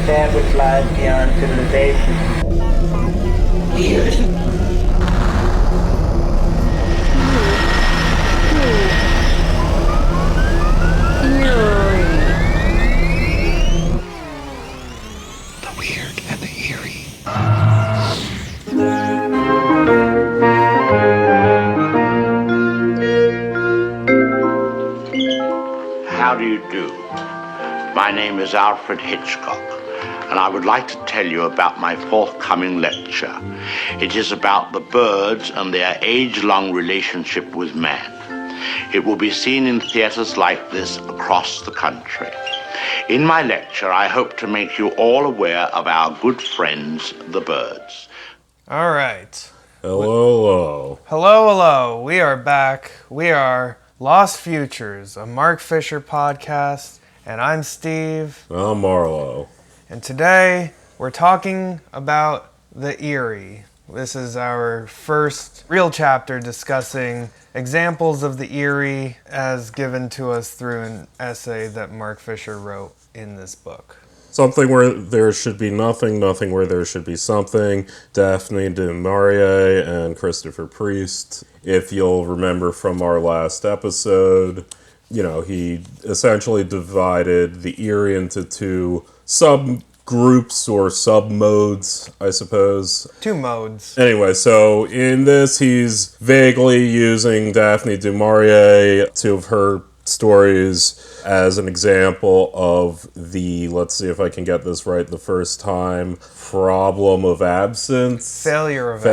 established lives beyond civilization. Weird. How do you do? My name is Alfred Hitchcock, and I would like to tell you about my forthcoming lecture. It is about the birds and their age-long relationship with man. It will be seen in theaters like this across the country. In my lecture, I hope to make you all aware of our good friends, the birds. All right. Hello. Hello. We are back. We are Lost Futures, a Mark Fisher podcast, and I'm Steve. I'm Marlowe. And today we're talking about the Eerie. This is our first real chapter discussing examples of the Eerie as given to us through an essay that Mark Fisher wrote in this book. Something where there should be nothing, nothing where there should be something. Daphne Du Maurier and Christopher Priest. If you'll remember from our last episode, he essentially divided the Eerie into two subgroups or submodes, I suppose. Two modes. Anyway, so in this, he's vaguely using Daphne Du Maurier, two of her stories, as an example of the, let's see if I can get this right the first time, problem of absence. Failure of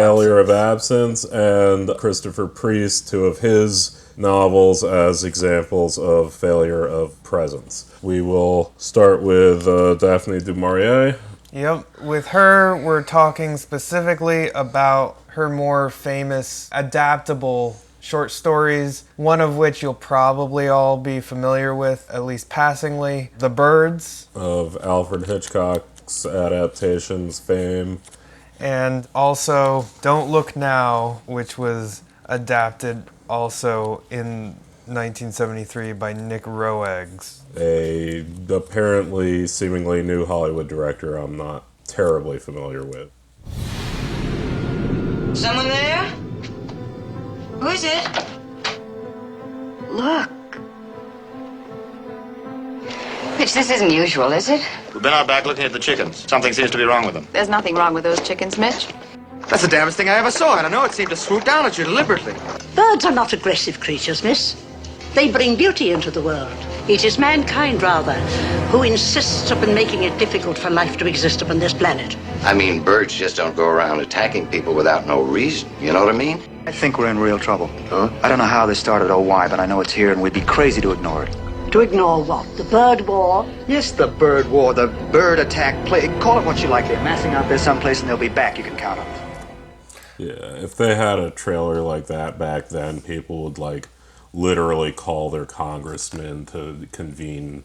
absence. And Christopher Priest, two of his novels as examples of failure of presence. We will start with Daphne Du Maurier. Yep. With her, we're talking specifically about her more famous adaptable short stories, one of which you'll probably all be familiar with, at least passingly, The Birds. Of Alfred Hitchcock's adaptations fame. And also Don't Look Now, which was adapted also in 1973 by Nick Roeggs. A apparently seemingly new Hollywood director I'm not terribly familiar with. Someone there? Who is it? Look. Mitch, this isn't usual, is it? We've been out back looking at the chickens. Something seems to be wrong with them. There's nothing wrong with those chickens, Mitch. That's the damnedest thing I ever saw. I don't know, it seemed to swoop down at you deliberately. Birds are not aggressive creatures, miss. They bring beauty into the world. It is mankind, rather, who insists upon making it difficult for life to exist upon this planet. I mean, birds just don't go around attacking people without no reason. You know what I mean? I think we're in real trouble. Huh? I don't know how this started or why, but I know it's here and we'd be crazy to ignore it. To ignore what? The bird war? Yes, the bird war, the bird attack play. Call it what you like. They're massing out there someplace and they'll be back. You can count on it. Yeah, if they had a trailer like that back then, people would, literally call their congressmen to convene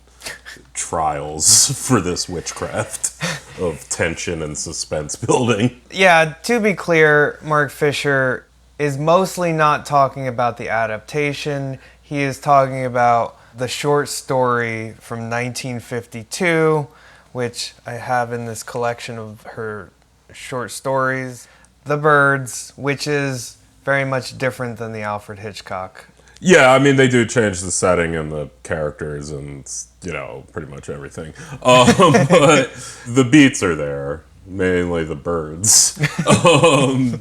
trials for this witchcraft of tension and suspense building. Yeah, to be clear, Mark Fisher is mostly not talking about the adaptation. He is talking about the short story from 1952, which I have in this collection of her short stories, The Birds, which is very much different than the Alfred Hitchcock. Yeah, I mean, they do change the setting and the characters and, pretty much everything. But the beats are there. Mainly the birds. I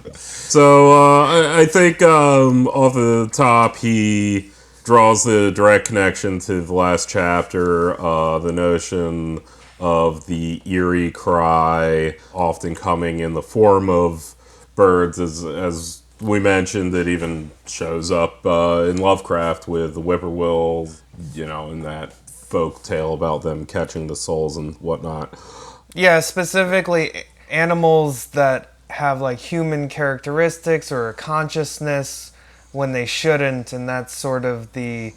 think off the top he draws the direct connection to the last chapter, the notion of the eerie cry often coming in the form of birds. As we mentioned, it even shows up in Lovecraft with the whippoorwill, in that folk tale about them catching the souls and whatnot. Yeah, specifically animals that have human characteristics or a consciousness when they shouldn't, and that's sort of the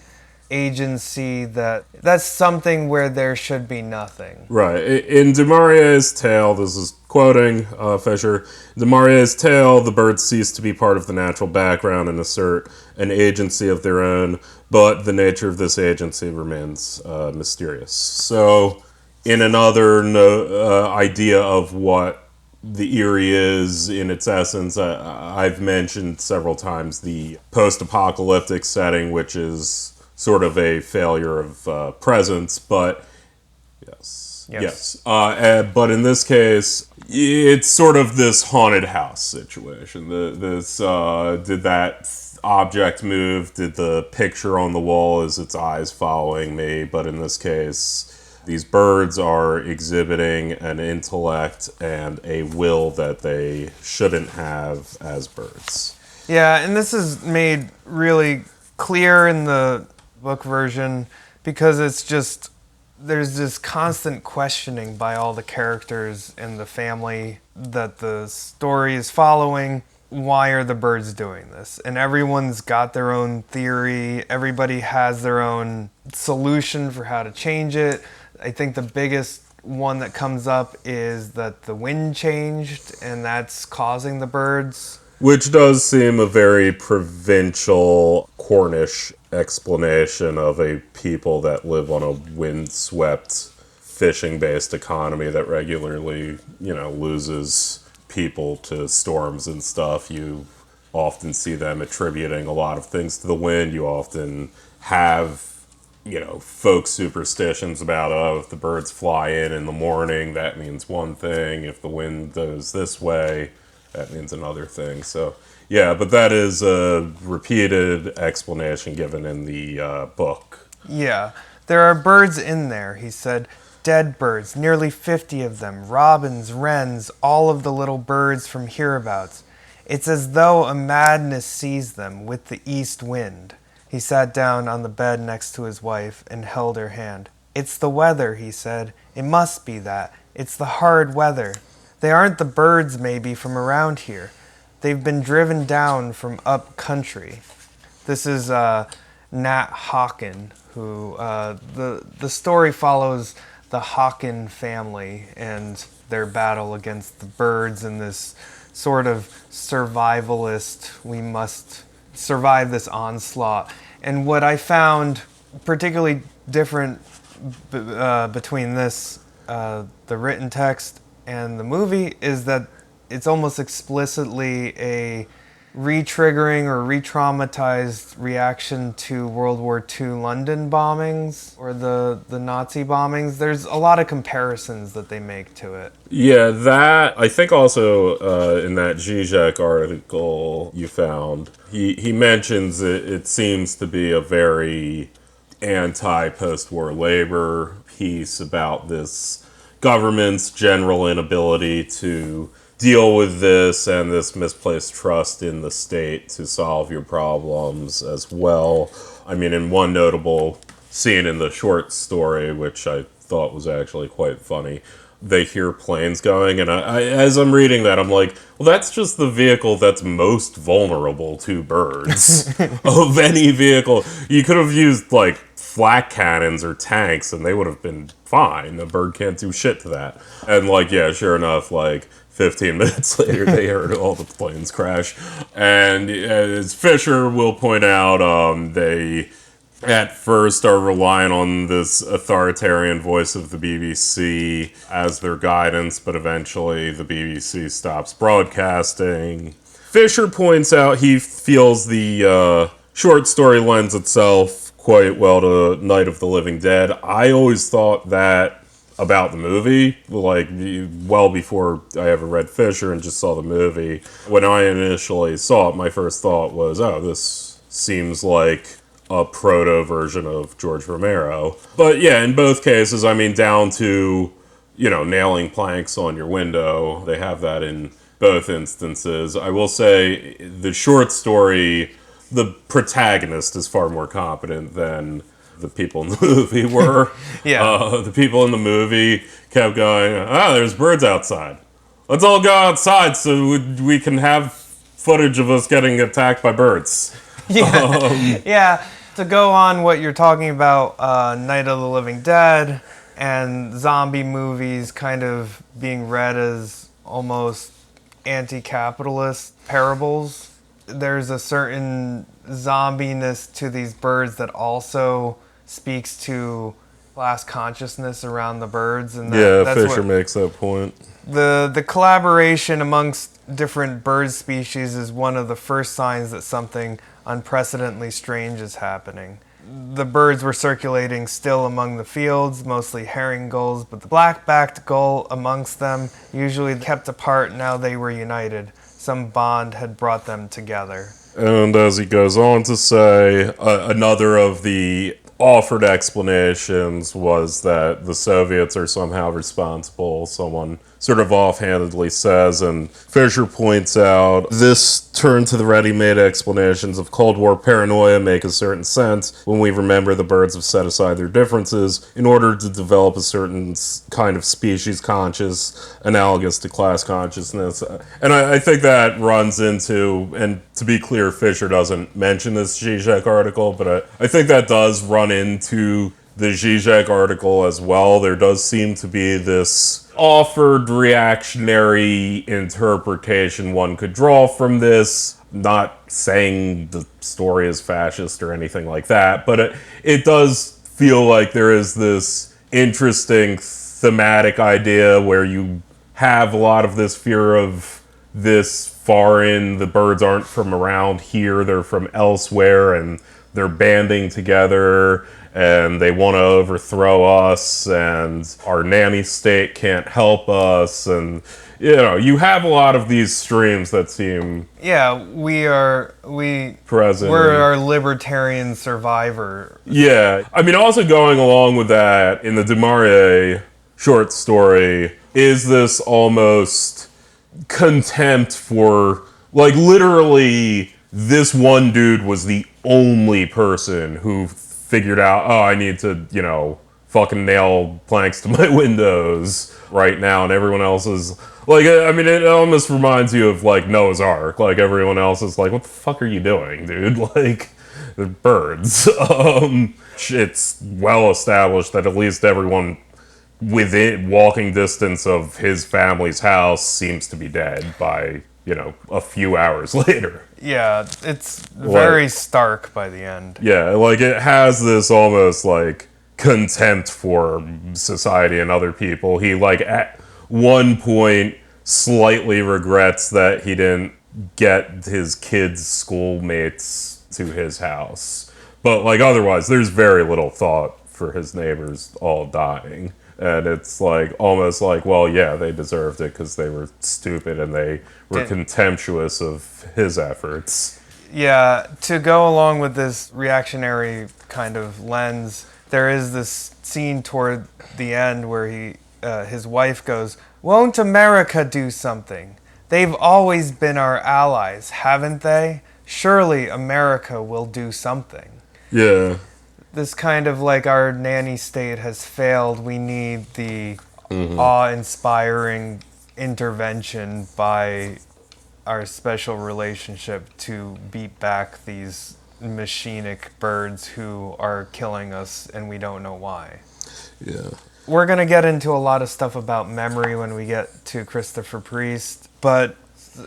agency that's something where there should be nothing. Right. In Du Maurier's tale, this is quoting Fisher, Du Maurier's tale, the birds cease to be part of the natural background and assert an agency of their own, but the nature of this agency remains mysterious. So in another idea of what the Eerie is in its essence, I've mentioned several times the post-apocalyptic setting, which is sort of a failure of presence, but yes. But in this case, it's sort of this haunted house situation. Did that object move? Did the picture on the wall, is its eyes following me? But in this case, these birds are exhibiting an intellect and a will that they shouldn't have as birds. Yeah, and this is made really clear in the book version because it's just, there's this constant questioning by all the characters in the family that the story is following. Why are the birds doing this? And everyone's got their own theory. Everybody has their own solution for how to change it. I think the biggest one that comes up is that the wind changed and that's causing the birds. Which does seem a very provincial Cornish explanation of a people that live on a windswept fishing-based economy that regularly, loses people to storms and stuff. You often see them attributing a lot of things to the wind. You often have folk superstitions about, if the birds fly in the morning, that means one thing. If the wind goes this way, that means another thing. So, yeah, but that is a repeated explanation given in the book. Yeah, there are birds in there, he said. Dead birds, nearly 50 of them. Robins, wrens, all of the little birds from hereabouts. It's as though a madness seized them with the east wind. He sat down on the bed next to his wife and held her hand. It's the weather, he said. It must be that. It's the hard weather. They aren't the birds, maybe, from around here. They've been driven down from up country. This is Nat Hawken, who the story follows the Hawken family and their battle against the birds and this sort of survivalist, we must survive this onslaught. And what I found particularly different between this, the written text and the movie, is that it's almost explicitly a re-triggering or re-traumatized reaction to World War II London bombings or the Nazi bombings. There's a lot of comparisons that they make to it. Yeah, that, I think also in that Zizek article you found, he mentions it seems to be a very anti-post-war labor piece about this government's general inability to deal with this and this misplaced trust in the state to solve your problems as well. I mean, in one notable scene in the short story, which I thought was actually quite funny, they hear planes going, and I as I'm reading that, I'm like, well, that's just the vehicle that's most vulnerable to birds of any vehicle. You could have used, like, flak cannons or tanks, and they would have been fine. A bird can't do shit to that. And, like, yeah, sure enough, like, 15 minutes later, they heard all the planes crash. And as Fisher will point out, they at first are relying on this authoritarian voice of the BBC as their guidance, but eventually the BBC stops broadcasting. Fisher points out he feels the short story lends itself quite well to Night of the Living Dead. I always thought that about the movie, like, well before I ever read Fisher and just saw the movie. When I initially saw it, my first thought was, oh, this seems like a proto version of George Romero. But yeah, in both cases, I mean, down to, nailing planks on your window, they have that in both instances. I will say the short story, the protagonist is far more competent than the people in the movie were. Yeah. The people in the movie kept going, there's birds outside. Let's all go outside so we can have footage of us getting attacked by birds. Yeah. Yeah. To go on what you're talking about, Night of the Living Dead and zombie movies kind of being read as almost anti-capitalist parables, there's a certain zombiness to these birds that also speaks to class consciousness around the birds, and Fisher makes that point. The collaboration amongst different bird species is one of the first signs that something unprecedentedly strange is happening. The birds were circulating still among the fields, mostly herring gulls, but the black-backed gull amongst them, usually kept apart, now they were united. Some bond had brought them together. And as he goes on to say, another of the offered explanations was that the Soviets are somehow responsible, someone sort of offhandedly says, and Fisher points out, this turn to the ready-made explanations of Cold War paranoia make a certain sense when we remember the birds have set aside their differences in order to develop a certain kind of species conscious, analogous to class consciousness. And I think that runs into, and to be clear, Fisher doesn't mention this Zizek article, but I think that does run into the Zizek article as well. There does seem to be this offered reactionary interpretation one could draw from this. Not saying the story is fascist or anything like that, but it does feel like there is this interesting thematic idea where you have a lot of this fear of this foreign, the birds aren't from around here, they're from elsewhere, and they're banding together, and they want to overthrow us, and our nanny state can't help us, and you have a lot of these streams that seem present. We're our libertarian survivor. Yeah, I mean, also going along with that, in the Du Maurier short story, is this almost contempt for, like, literally, this one dude was the only person who figured out, oh, I need to, fucking nail planks to my windows right now, and everyone else is, like, I mean, it almost reminds you of, like, Noah's Ark. Like, everyone else is like, what the fuck are you doing, dude? Like, they're birds. It's well established that at least everyone within walking distance of his family's house seems to be dead by, a few hours later. Yeah, it's very stark by the end. Yeah, like, it has this almost, like, contempt for society and other people. He, like, at one point slightly regrets that he didn't get his kids' schoolmates to his house. But, like, otherwise, there's very little thought for his neighbors all dying. And it's, like, almost like, well, yeah, they deserved it because they were stupid and they were contemptuous of his efforts. Yeah, to go along with this reactionary kind of lens, there is this scene toward the end where his wife goes, "Won't America do something? They've always been our allies, haven't they? Surely America will do something." Yeah. This kind of like our nanny state has failed. We need the awe-inspiring intervention by our special relationship to beat back these machinic birds who are killing us and we don't know why. Yeah. We're going to get into a lot of stuff about memory when we get to Christopher Priest, but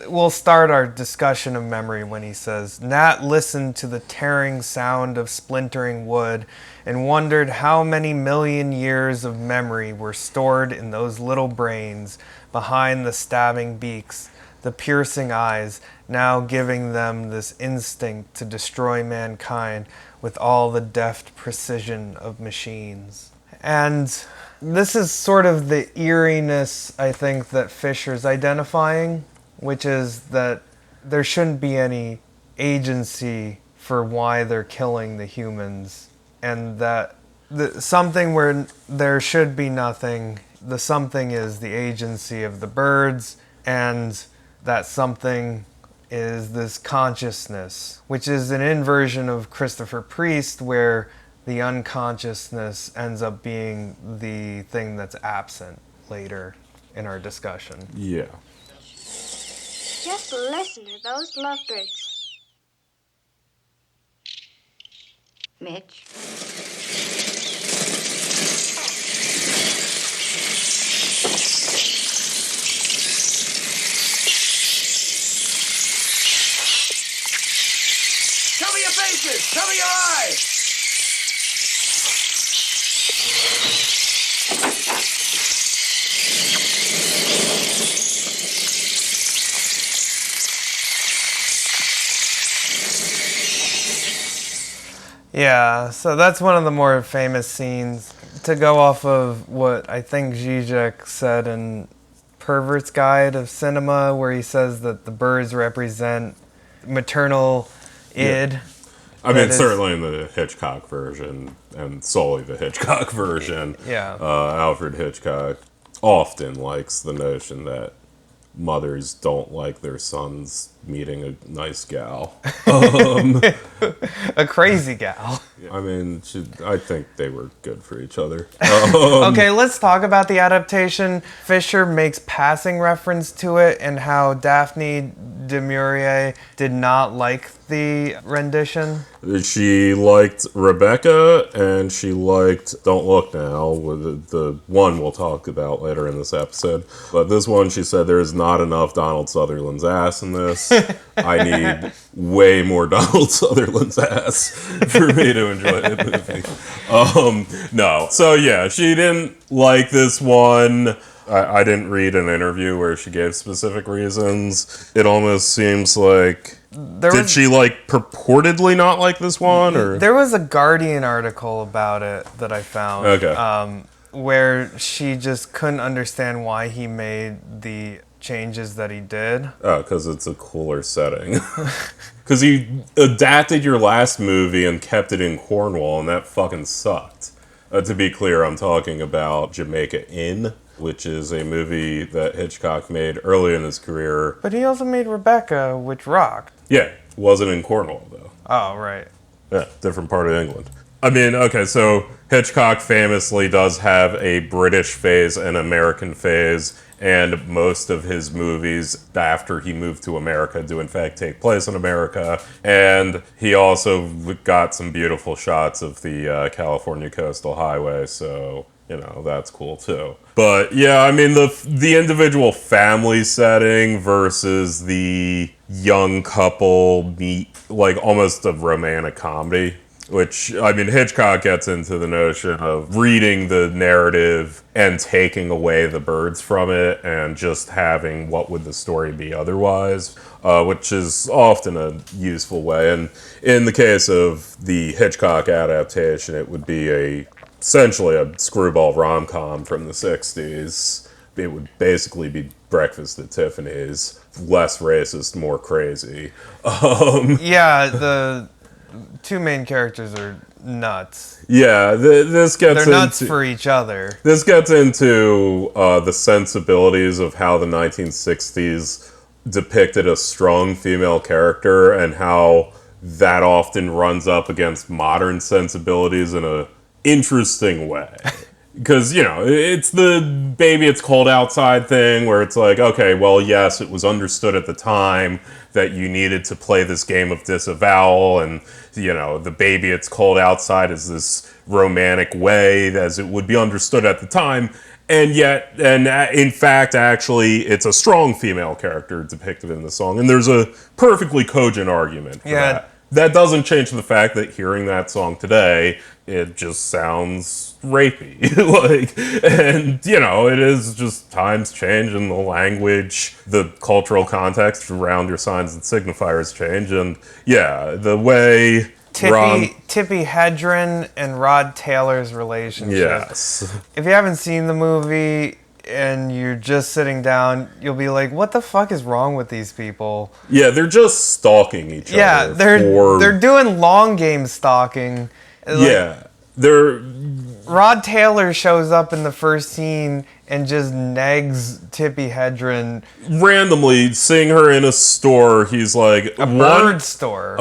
we'll start our discussion of memory when he says, Nat listened to the tearing sound of splintering wood and wondered how many million years of memory were stored in those little brains behind the stabbing beaks, the piercing eyes, now giving them this instinct to destroy mankind with all the deft precision of machines. And this is sort of the eeriness, I think, that Fisher's identifying, which is that there shouldn't be any agency for why they're killing the humans, and that something where there should be nothing, the something is the agency of the birds, and that something is this consciousness, which is an inversion of Christopher Priest, where the unconsciousness ends up being the thing that's absent later in our discussion. Yeah. Just listen to those lovebirds. Mitch? Show me your faces! Show me your eyes! Yeah, so that's one of the more famous scenes. To go off of what I think Zizek said in Pervert's Guide of Cinema, where he says that the birds represent maternal id. Yeah. I mean, certainly in the Hitchcock version, and solely the Hitchcock version, Alfred Hitchcock often likes the notion that mothers don't like their sons meeting a nice gal. A crazy gal. I mean, I think they were good for each other. Okay, let's talk about the adaptation. Fisher makes passing reference to it and how Daphne Du Maurier did not like the rendition. She liked Rebecca, and she liked Don't Look Now, the one we'll talk about later in this episode. But this one, she said, there is not enough Donald Sutherland's ass in this. I need way more Donald Sutherland's ass for me to enjoy the movie. No. So yeah, she didn't like this one. I didn't read an interview where she gave specific reasons. It almost seems like... Did she, purportedly not like this one, or...? There was a Guardian article about it that I found. Okay. Where she just couldn't understand why he made the changes that he did. Oh, because it's a cooler setting. Because he adapted your last movie and kept it in Cornwall, and that fucking sucked. To be clear, I'm talking about Jamaica Inn, which is a movie that Hitchcock made early in his career. But he also made Rebecca, which rocked. Yeah, wasn't in Cornwall, though. Oh, right. Yeah, different part of England. I mean, okay, so Hitchcock famously does have a British phase and American phase, and most of his movies after he moved to America do in fact take place in America. And he also got some beautiful shots of the California Coastal Highway, so... that's cool too. But yeah, I mean, the individual family setting versus the young couple meet, almost a romantic comedy. Which, I mean, Hitchcock gets into the notion of reading the narrative and taking away the birds from it and just having what would the story be otherwise, which is often a useful way. And in the case of the Hitchcock adaptation, it would be essentially a screwball rom-com from the 60s. It would basically be Breakfast at Tiffany's, less racist, more crazy. Yeah, the two main characters are nuts. Yeah, this gets They're nuts for each other. This gets into the sensibilities of how the 1960s depicted a strong female character and how that often runs up against modern sensibilities in a interesting way. Because, it's the baby it's cold outside thing where it's like, okay, well, yes, it was understood at the time that you needed to play this game of disavowal, and, the baby it's cold outside is this romantic way as it would be understood at the time. And yet, in fact, actually, it's a strong female character depicted in the song. And there's a perfectly cogent argument for that. That doesn't change the fact that hearing that song today, it just sounds rapey. It is just times change and the language, the cultural context around your signs and signifiers change. And yeah, the way Tippi Hedren and Rod Taylor's relationship. Yes. If you haven't seen the movie and you're just sitting down, you'll be like, what the fuck is wrong with these people? Yeah, they're just stalking each other. Yeah, they're doing long game stalking. Rod Taylor shows up in the first scene and just negs Tippi Hedren. Randomly, seeing her in a store, he's like... A bird store.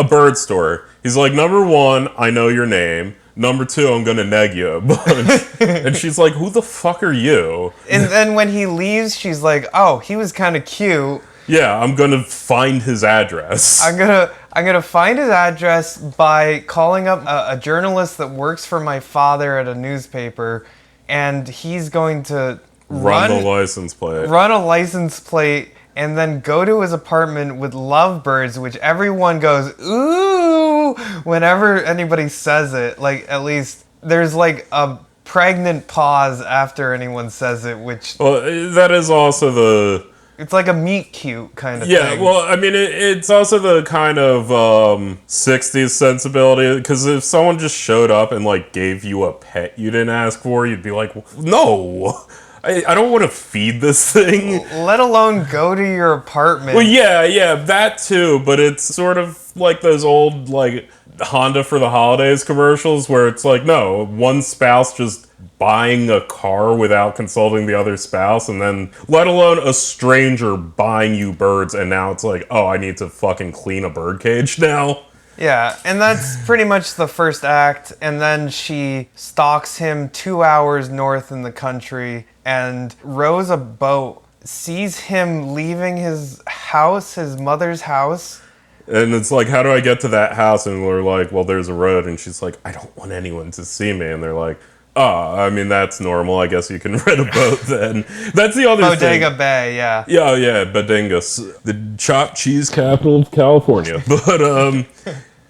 He's like, number one, I know your name. Number two, I'm gonna neg you a bunch. And she's like, who the fuck are you? And then when he leaves, she's like, oh, he was kind of cute. Yeah, I'm gonna find his address. I'm gonna find his address by calling up a journalist that works for my father at a newspaper, and he's going to run a license plate, and then go to his apartment with lovebirds, which everyone goes, ooh, whenever anybody says it. At least there's a pregnant pause after anyone says it, which... Well, that is also the... It's like a meet cute kind of thing. Yeah, well, I mean, it's also the kind of 60s sensibility, because if someone just showed up and, like, gave you a pet you didn't ask for, you'd be like, no, I don't want to feed this thing. Let alone go to your apartment. Well, yeah, that too, but it's sort of like those old, like, Honda for the Holidays commercials, where it's like, no, one spouse just buying a car without consulting the other spouse, and then let alone a stranger buying you birds, and now it's like, oh, I need to fucking clean a bird cage now. Yeah, and that's pretty much the first act, and then she stalks him 2 hours north in the country and rows a boat, sees him leaving his house, his mother's house. And it's like, how do I get to that house? And we're like, well, there's a road. And she's like, I don't want anyone to see me. And they're like, oh, I mean, that's normal. I guess you can rent a boat then. That's the other thing. Bodega Bay, yeah. Yeah, yeah, Bodegas. The chopped cheese capital of California. But,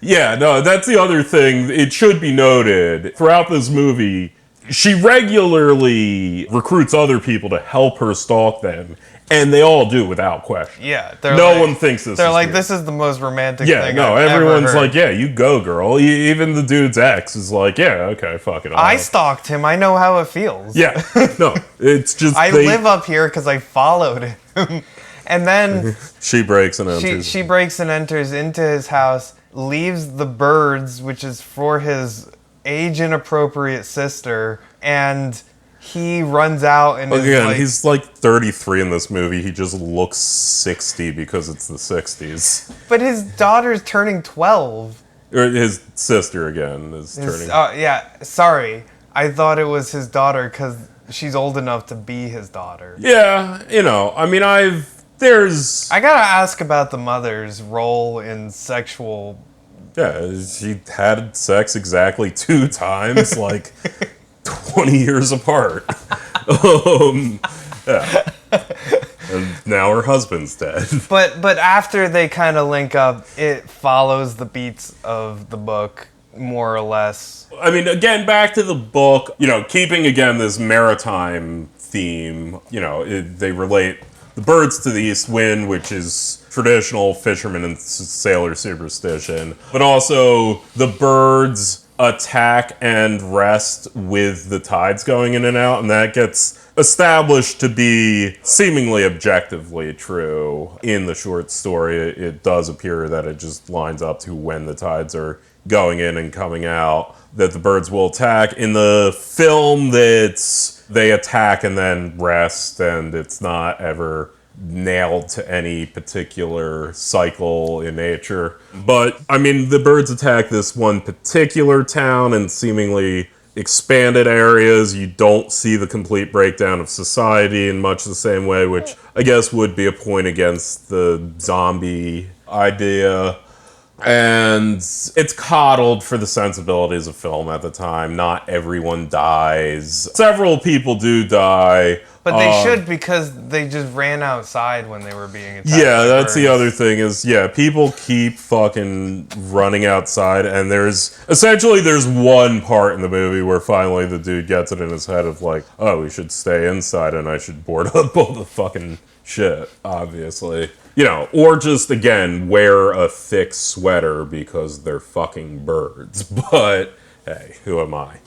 yeah, no, that's the other thing. It should be noted, throughout this movie, she regularly recruits other people to help her stalk them. And they all do without question. Yeah. No one thinks this is They're like, weird. This is the most romantic yeah, thing no, I've everyone's ever heard. like, yeah, you go, girl. Even the dude's ex is like, yeah, okay, fuck it. I stalked him. I know how it feels. Yeah, no, it's just... I live up here because I followed him. And then... she breaks and enters. She breaks and enters into his house, leaves the birds, which is for his age-inappropriate sister, and... he runs out and again, like, he's like 33 in this movie. He just looks 60 because it's the 60s. But his daughter's turning 12. Or his sister, again, is turning... yeah, sorry. I thought it was his daughter because she's old enough to be his daughter. Yeah, you know, I mean, I gotta ask about the mother's role in sexual... Yeah, she had sex exactly 2 times, like... 20 years apart. Yeah. And now her husband's dead. But after they kind of link up, it follows the beats of the book, more or less. I mean, again, back to the book, you know, keeping, again, this maritime theme, you know, they relate the birds to the east wind, which is traditional fisherman and sailor superstition, but also the birds attack and rest with the tides going in and out, and that gets established to be seemingly objectively true. In the short story, it does appear that it just lines up to when the tides are going in and coming out, that the birds will attack. In the film, they attack and then rest, and it's not ever nailed to any particular cycle in nature. But, I mean, the birds attack this one particular town and seemingly expanded areas. You don't see the complete breakdown of society in much the same way, which I guess would be a point against the zombie idea. And it's coddled for the sensibilities of film at the time. Not everyone dies. Several people do die. But they should, because they just ran outside when they were being attacked. Yeah, that's the other thing is, yeah, people keep fucking running outside, and there's one part in the movie where finally the dude gets it in his head of like, oh, we should stay inside and I should board up all the fucking shit, obviously. You know, or just, again, wear a thick sweater because they're fucking birds. But, hey, who am I?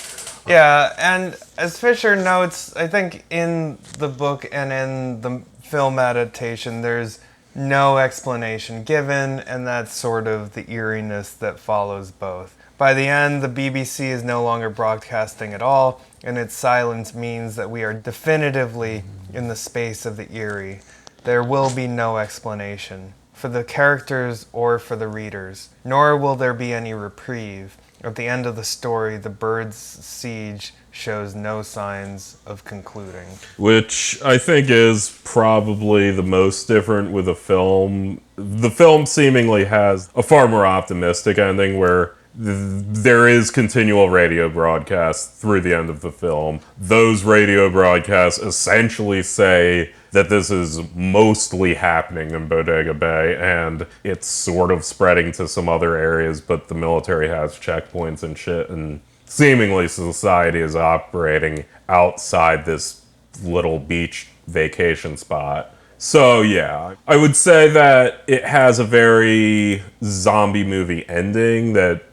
Yeah, and as Fisher notes, I think in the book and in the film adaptation, there's no explanation given, and that's sort of the eeriness that follows both. By the end, the BBC is no longer broadcasting at all, and its silence means that we are definitively in the space of the eerie. There will be no explanation for the characters or for the readers, nor will there be any reprieve. At the end of the story, the birds' siege shows no signs of concluding. Which I think is probably the most different with the film. The film seemingly has a far more optimistic ending where there is continual radio broadcasts through the end of the film. Those radio broadcasts essentially say that this is mostly happening in Bodega Bay, and it's sort of spreading to some other areas, but the military has checkpoints and shit, and seemingly society is operating outside this little beach vacation spot. So yeah, I would say that it has a very zombie movie ending that,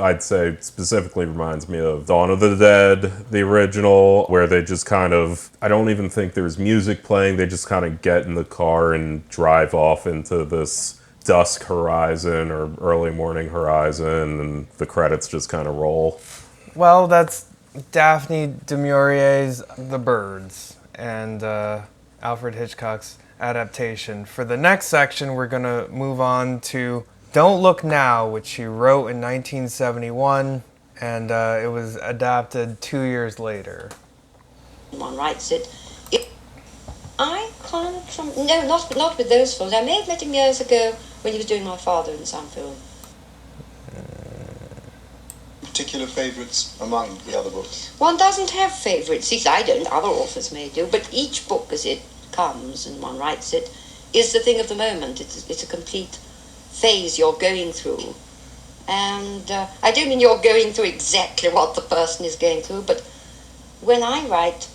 I'd say specifically reminds me of Dawn of the Dead, the original, where they just kind of, I don't even think there's music playing, they just kind of get in the car and drive off into this dusk horizon or early morning horizon, and the credits just kind of roll. Well, that's Daphne Du Maurier's The Birds and Alfred Hitchcock's adaptation. For the next section, we're going to move on to Don't Look Now, which she wrote in 1971, and it was adapted 2 years later. One writes it. I can't... No, not with those films. I may have met him years ago when he was doing My Father in some film. Particular favourites among the other books? One doesn't have favourites. At least I don't. Other authors may do. But each book as it comes and one writes it is the thing of the moment. It's a complete phase you're going through. And I don't mean you're going through exactly what the person is going through, but when I write,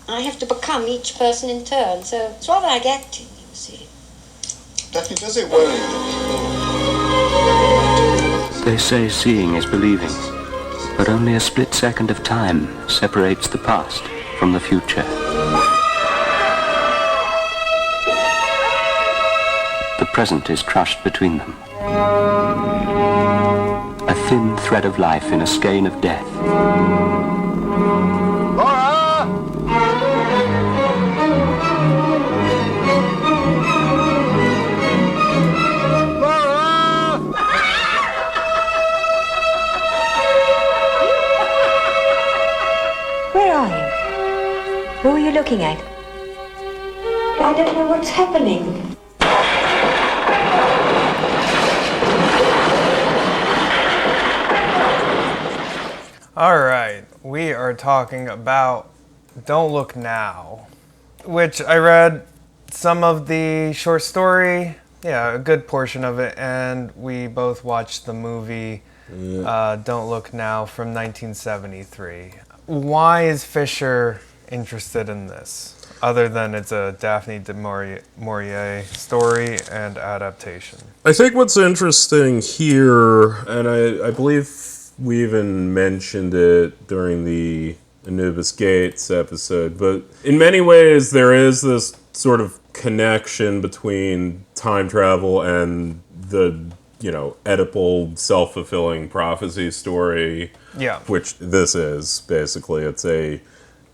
I have to become each person in turn. So it's rather like acting, you see. Daphne, does it worry you? They say seeing is believing, but only a split second of time separates the past from the future. The present is crushed between them. A thin thread of life in a skein of death. Laura! Laura! Where are you? Who are you looking at? I don't know what's happening. All right, we are talking about Don't Look Now, which I read some of the short story, a good portion of it, and we both watched the movie Don't Look Now from 1973. Why is Fisher interested in this, other than it's a Daphne Du Maurier story and adaptation? I think what's interesting here, and I believe we even mentioned it during the Anubis Gates episode, but in many ways there is this sort of connection between time travel and the, Oedipal self-fulfilling prophecy story, which this is, basically. It's a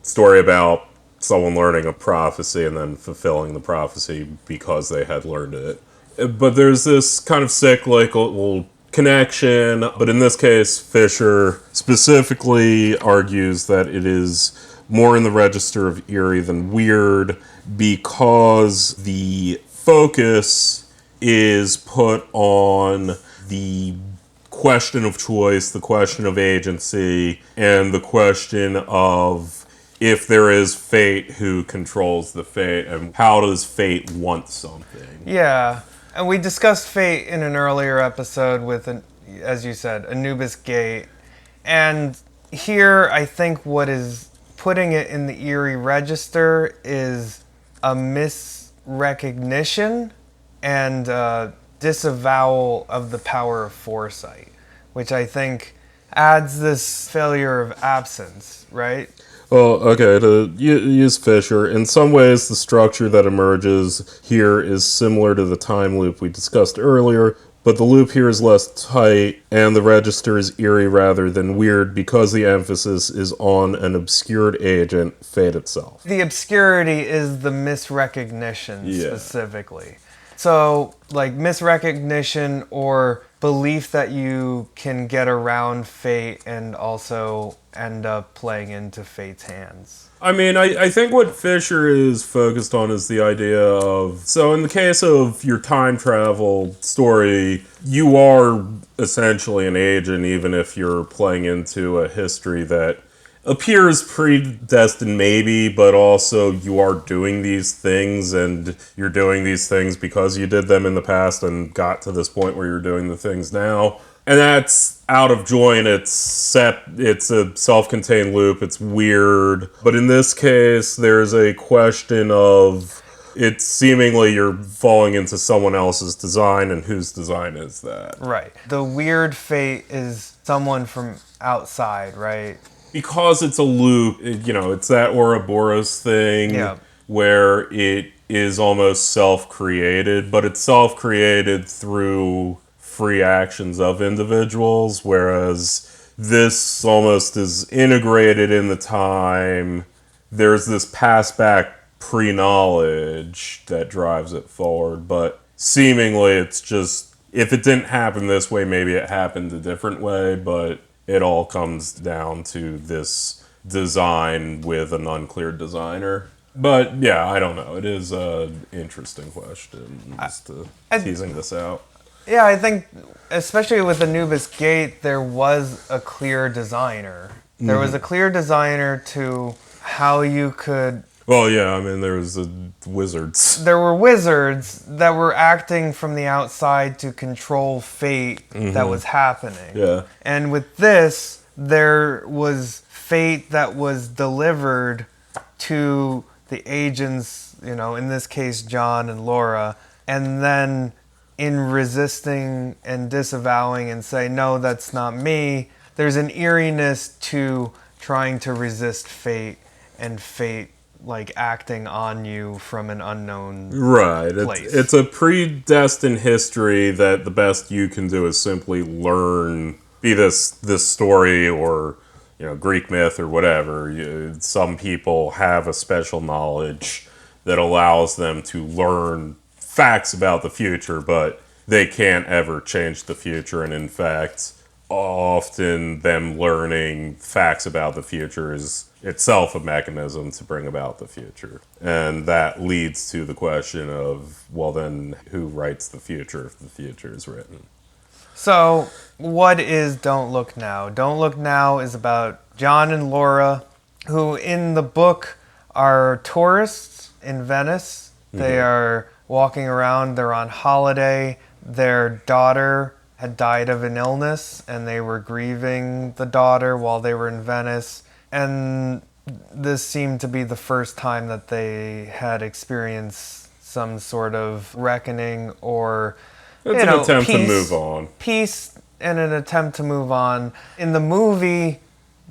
story about someone learning a prophecy and then fulfilling the prophecy because they had learned it. But there's this kind of cyclical connection, but in this case, Fisher specifically argues that it is more in the register of eerie than weird because the focus is put on the question of choice, the question of agency, and the question of if there is fate, who controls the fate, and how does fate want something. Yeah. And we discussed fate in an earlier episode with, as you said, Anubis Gate. And here, I think what is putting it in the eerie register is a misrecognition and disavowal of the power of foresight, which I think adds this failure of absence, right? Well, okay, to use Fisher, in some ways the structure that emerges here is similar to the time loop we discussed earlier, but the loop here is less tight, and the register is eerie rather than weird because the emphasis is on an obscured agent, fate itself. The obscurity is the misrecognition specifically. So, like, misrecognition or belief that you can get around fate and also end up playing into fate's hands. I mean, I think what Fisher is focused on is the idea of... So in the case of your time travel story, you are essentially an agent, even if you're playing into a history that appears predestined maybe, but also you are doing these things, and you're doing these things because you did them in the past and got to this point where you're doing the things now. And that's out of joint. It's a self-contained loop. It's weird. But in this case, there's a question of it's seemingly you're falling into someone else's design, and whose design is that? Right. The weird fate is someone from outside, right? Because it's a loop, it's that Ouroboros thing where it is almost self-created, but it's self-created through free actions of individuals, whereas this almost is integrated in the time. There's this pass-back pre-knowledge that drives it forward, but seemingly it's just, if it didn't happen this way, maybe it happened a different way, but it all comes down to this design with an unclear designer. But yeah, I don't know. It is an interesting question, just teasing this out. Yeah, I think, especially with Anubis Gate, there was a clear designer. There was a clear designer to how you could... Well, yeah, I mean, there was the wizards. There were wizards that were acting from the outside to control fate that was happening. Yeah. And with this, there was fate that was delivered to the agents, in this case, John and Laura, and then in resisting and disavowing and say, no, that's not me, there's an eeriness to trying to resist fate and fate like acting on you from an unknown place. It's a predestined history that the best you can do is simply learn, be this story or Greek myth or whatever. Some people have a special knowledge that allows them to learn facts about the future, but they can't ever change the future. And in fact, often them learning facts about the future is itself a mechanism to bring about the future. And that leads to the question of, well, then who writes the future if the future is written? So, what is Don't Look Now? Don't Look Now is about John and Laura, who in the book are tourists in Venice. They are walking around, they're on holiday. Their daughter had died of an illness, and they were grieving the daughter while they were in Venice. And this seemed to be the first time that they had experienced some sort of reckoning or it's an attempt to move on. Peace and an attempt to move on. In the movie,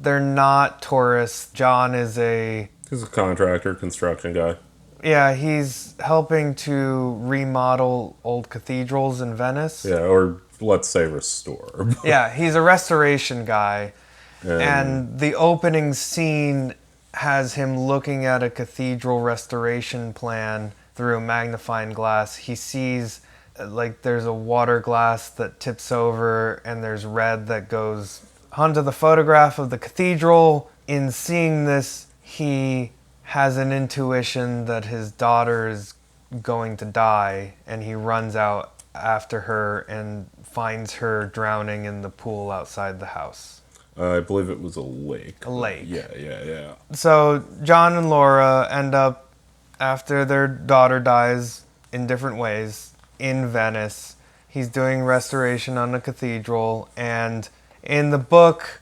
they're not tourists. John is he's a contractor, construction guy. Yeah, he's helping to remodel old cathedrals in Venice. Yeah, or let's say restore. Yeah, he's a restoration guy. And the opening scene has him looking at a cathedral restoration plan through a magnifying glass. He sees, there's a water glass that tips over and there's red that goes onto the photograph of the cathedral. In seeing this, he has an intuition that his daughter is going to die, and he runs out after her and finds her drowning in the pool outside the house. I believe it was a lake. A lake. Yeah. So John and Laura end up, after their daughter dies in different ways, in Venice. He's doing restoration on the cathedral, and in the book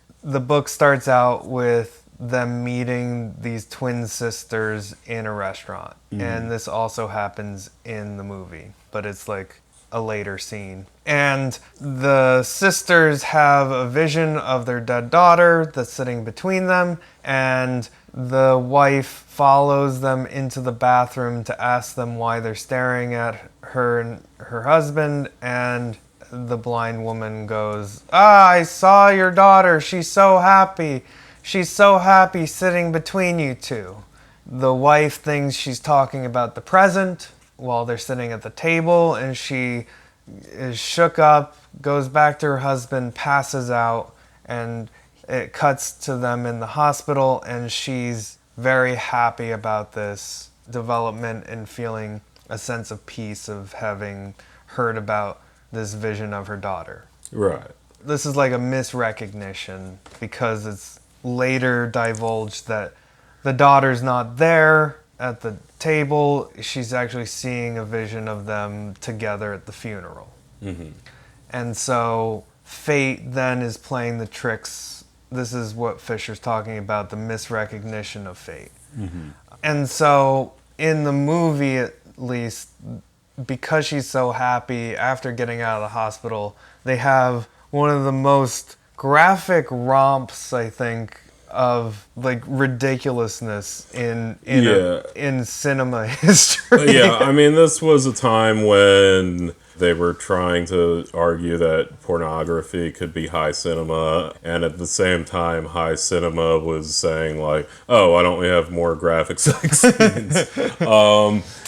starts out with them meeting these twin sisters in a restaurant. And this also happens in the movie, but it's like a later scene. And the sisters have a vision of their dead daughter that's sitting between them, and the wife follows them into the bathroom to ask them why they're staring at her and her husband, and the blind woman goes, I saw your daughter, she's so happy. She's so happy sitting between you two. The wife thinks she's talking about the present while they're sitting at the table, and she is shook up, goes back to her husband, passes out, and it cuts to them in the hospital, and she's very happy about this development and feeling a sense of peace of having heard about this vision of her daughter. Right. This is like a misrecognition because it's later divulged that the daughter's not there at the table. She's actually seeing a vision of them together at the funeral. And so fate then is playing the tricks. This is what Fisher's talking about, the misrecognition of fate. Mm-hmm. And so in the movie, at least, because she's so happy after getting out of the hospital, they have one of the most graphic romps, I think, of like ridiculousness in cinema history. Yeah, I mean, this was a time when they were trying to argue that pornography could be high cinema, and at the same time, high cinema was saying like, "Oh, why don't we have more graphic sex scenes?"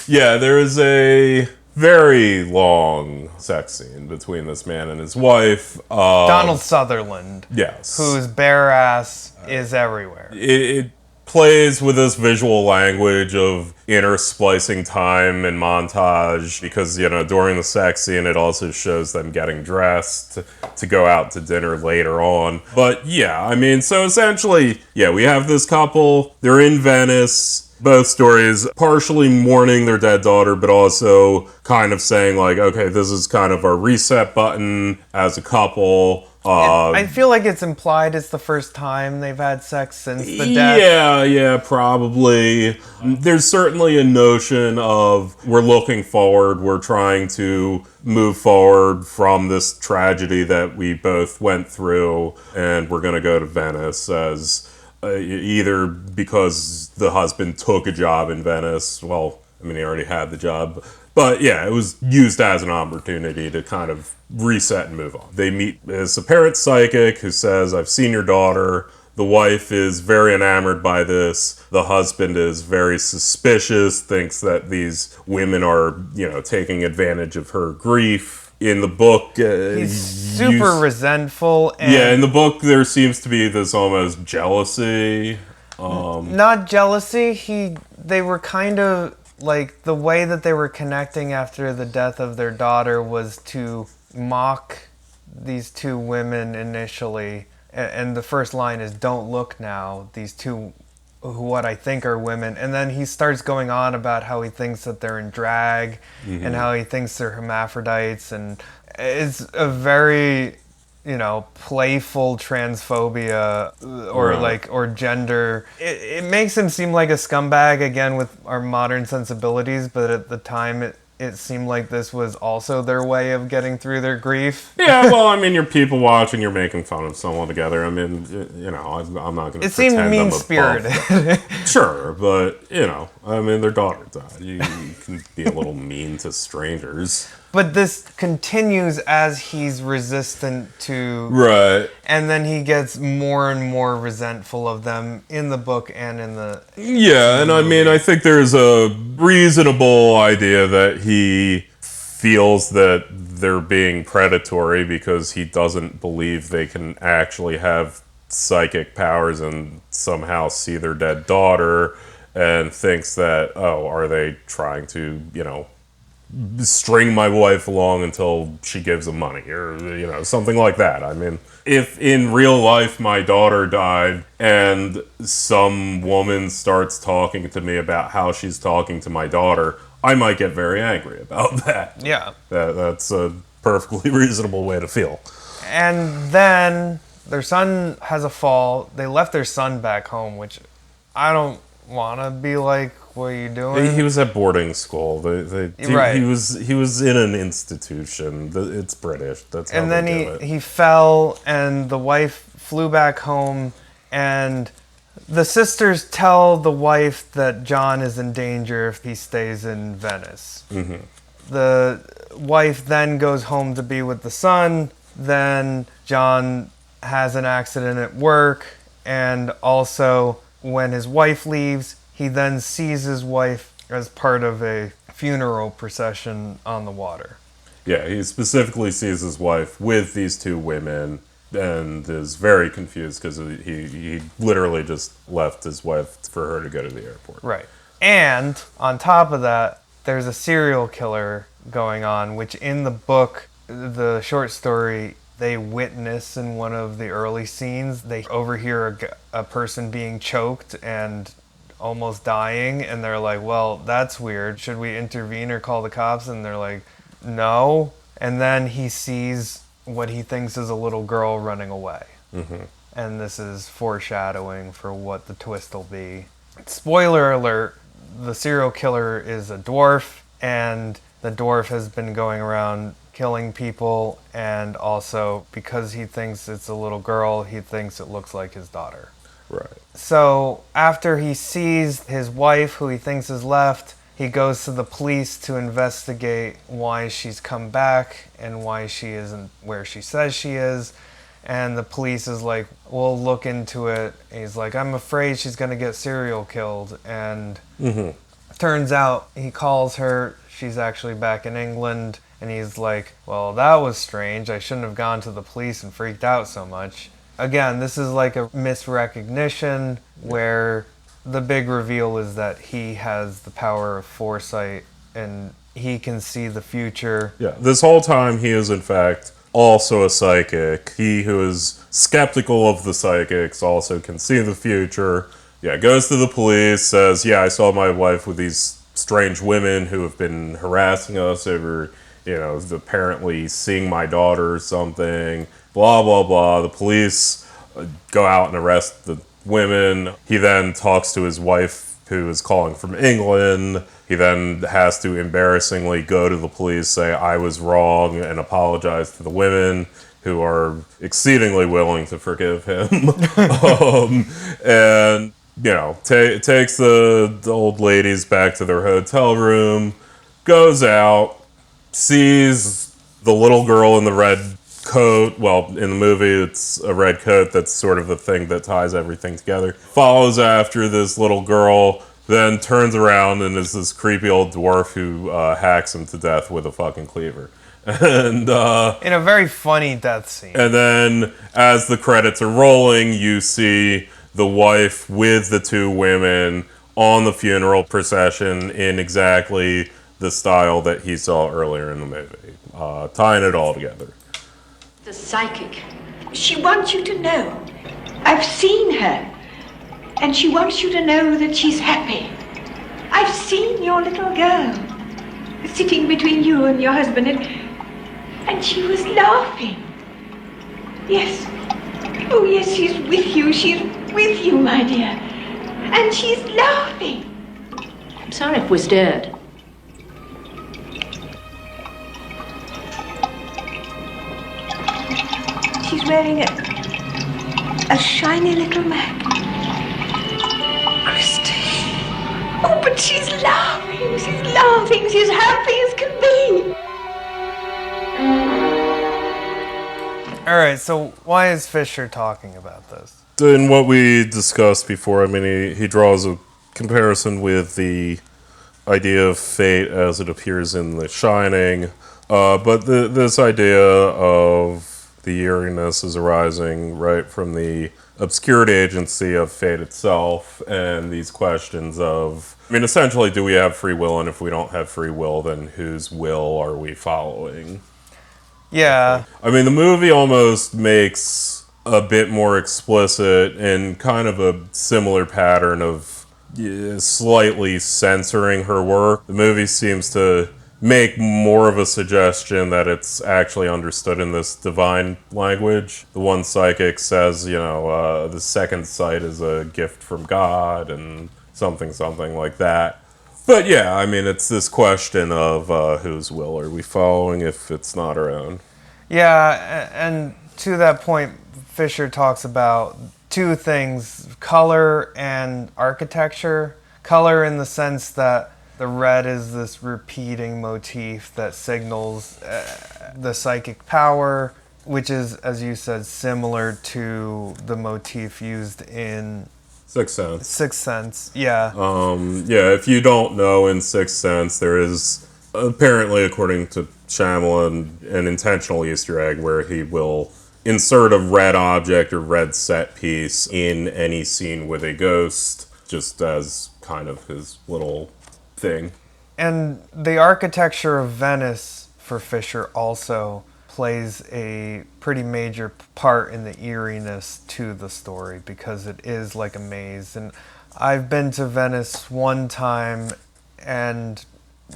Yeah, there is a very long sex scene between this man and his wife. Donald Sutherland. Yes. Whose bare ass is everywhere. It plays with this visual language of intersplicing time and montage because, during the sex scene, it also shows them getting dressed to go out to dinner later on. But yeah, I mean, so essentially, we have this couple, they're in Venice. Both stories partially mourning their dead daughter, but also kind of saying like, okay, this is kind of our reset button as a couple. I feel like it's implied it's the first time they've had sex since the death. Yeah, probably. There's certainly a notion of we're looking forward, we're trying to move forward from this tragedy that we both went through, and we're going to go to Venice as... either because the husband took a job in Venice, well, I mean, he already had the job, but yeah, it was used as an opportunity to kind of reset and move on. They meet as a parent psychic who says, I've seen your daughter. The wife is very enamored by this. The husband is very suspicious, thinks that these women are, taking advantage of her grief. In the book... he's super resentful. And in the book there seems to be this almost jealousy. Not jealousy. They were kind of... like, the way that they were connecting after the death of their daughter was to mock these two women initially. And the first line is, don't look now, these two... what I think are women, and then he starts going on about how he thinks that they're in drag, and how he thinks they're hermaphrodites, and it's a very, playful transphobia or gender. It makes him seem like a scumbag again with our modern sensibilities, but at the time it seemed like this was also their way of getting through their grief. Yeah, well, I mean, you're people watching, you're making fun of someone together. I mean, I'm not going to. It seemed mean-spirited. Sure, but I mean, their daughter died. You can be a little mean to strangers. But this continues as he's resistant to... Right. And then he gets more and more resentful of them in the book and in the... Yeah, and I mean, I think there's a reasonable idea that he feels that they're being predatory because he doesn't believe they can actually have psychic powers and somehow see their dead daughter, and thinks that, are they trying to, string my wife along until she gives them money or, something like that. I mean, if in real life my daughter died and some woman starts talking to me about how she's talking to my daughter, I might get very angry about that. Yeah. That's a perfectly reasonable way to feel. And then their son has a fall. They left their son back home, which I don't want to be like, what are you doing? He was at boarding school. Right. He was in an institution. It's British. That's how and they then do it. he fell, and the wife flew back home, and the sisters tell the wife that John is in danger if he stays in Venice. Mm-hmm. The wife then goes home to be with the son. Then John has an accident at work, and also when his wife leaves, he then sees his wife as part of a funeral procession on the water. Yeah, he specifically sees his wife with these two women and is very confused because he literally just left his wife for her to go to the airport. Right. And on top of that, there's a serial killer going on, which in the book, the short story, they witness in one of the early scenes. They overhear a person being choked and almost dying, and they're like, well, that's weird. Should we intervene or call the cops? And they're like, no. And then he sees what he thinks is a little girl running away. Mm-hmm. And this is foreshadowing for what the twist will be. Spoiler alert, the serial killer is a dwarf, and the dwarf has been going around killing people, and also because he thinks it's a little girl, he thinks it looks like his daughter. Right. So after he sees his wife, who he thinks is left, he goes to the police to investigate why she's come back and why she isn't where she says she is. And the police is like, we'll look into it. And he's like, I'm afraid she's going to get serial killed. And turns out he calls her. She's actually back in England. And he's like, well, that was strange. I shouldn't have gone to the police and freaked out so much. Again, this is like a misrecognition where the big reveal is that he has the power of foresight and he can see the future. Yeah, this whole time he is in fact also a psychic. He who is skeptical of the psychics also can see the future. Yeah, goes to the police, says, yeah, I saw my wife with these strange women who have been harassing us over, apparently seeing my daughter or something, blah, blah, blah. The police go out and arrest the women. He then talks to his wife, who is calling from England. He then has to embarrassingly go to the police, say, I was wrong, and apologize to the women, who are exceedingly willing to forgive him. And, takes the old ladies back to their hotel room, goes out, sees the little girl in the red coat. Well, in the movie, it's a red coat. That's sort of the thing that ties everything together. Follows after this little girl, then turns around and is this creepy old dwarf who hacks him to death with a fucking cleaver. And in a very funny death scene. And then, as the credits are rolling, you see the wife with the two women on the funeral procession in exactly the style that he saw earlier in the movie, tying it all together. The psychic. She wants you to know. I've seen her. And she wants you to know that she's happy. I've seen your little girl sitting between you and your husband, and she was laughing. Yes. Oh, yes, she's with you. She's with you, my dear. And she's laughing. I'm sorry if we're dead. She's wearing a shiny little Mac. Christy. Oh, but she's laughing. She's laughing. She's happy as can be. All right, so why is Fisher talking about this? In what we discussed before, I mean, he draws a comparison with the idea of fate as it appears in The Shining, but this idea of the eeriness is arising right from the obscured agency of fate itself, and these questions of, I mean, essentially, do we have free will? And if we don't have free will, then whose will are we following? Yeah. I mean, the movie almost makes a bit more explicit in kind of a similar pattern of slightly censoring her work. The movie seems to make more of a suggestion that it's actually understood in this divine language. The one psychic says, the second sight is a gift from God, and something like that. But yeah, I mean, it's this question of whose will are we following if it's not our own. Yeah, and to that point, Fisher talks about two things, color and architecture. Color in the sense that the red is this repeating motif that signals the psychic power, which is, as you said, similar to the motif used in Sixth Sense. Sixth Sense, yeah. If you don't know, in Sixth Sense, there is apparently, according to Shyamalan, an intentional Easter egg where he will insert a red object or red set piece in any scene with a ghost, just as kind of his little thing. And the architecture of Venice for Fisher also plays a pretty major part in the eeriness to the story, because it is like a maze. And I've been to Venice one time, and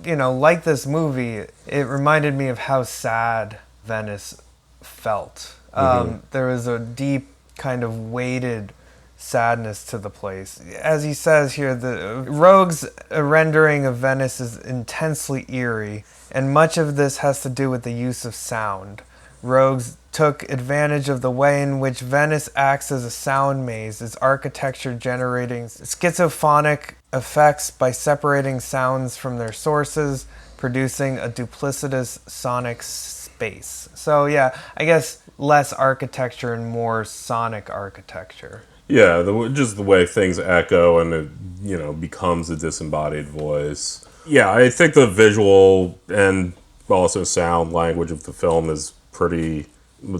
like this movie, it reminded me of how sad Venice felt. There was a deep kind of weighted sadness to the place. As he says here, the Rogue's rendering of Venice is intensely eerie, and much of this has to do with the use of sound. Rogues took advantage of the way in which Venice acts as a sound maze, its architecture generating schizophonic effects by separating sounds from their sources, producing a duplicitous sonic space. So yeah, I guess less architecture and more sonic architecture. Yeah, just the way things echo and it, becomes a disembodied voice. Yeah, I think the visual and also sound language of the film is pretty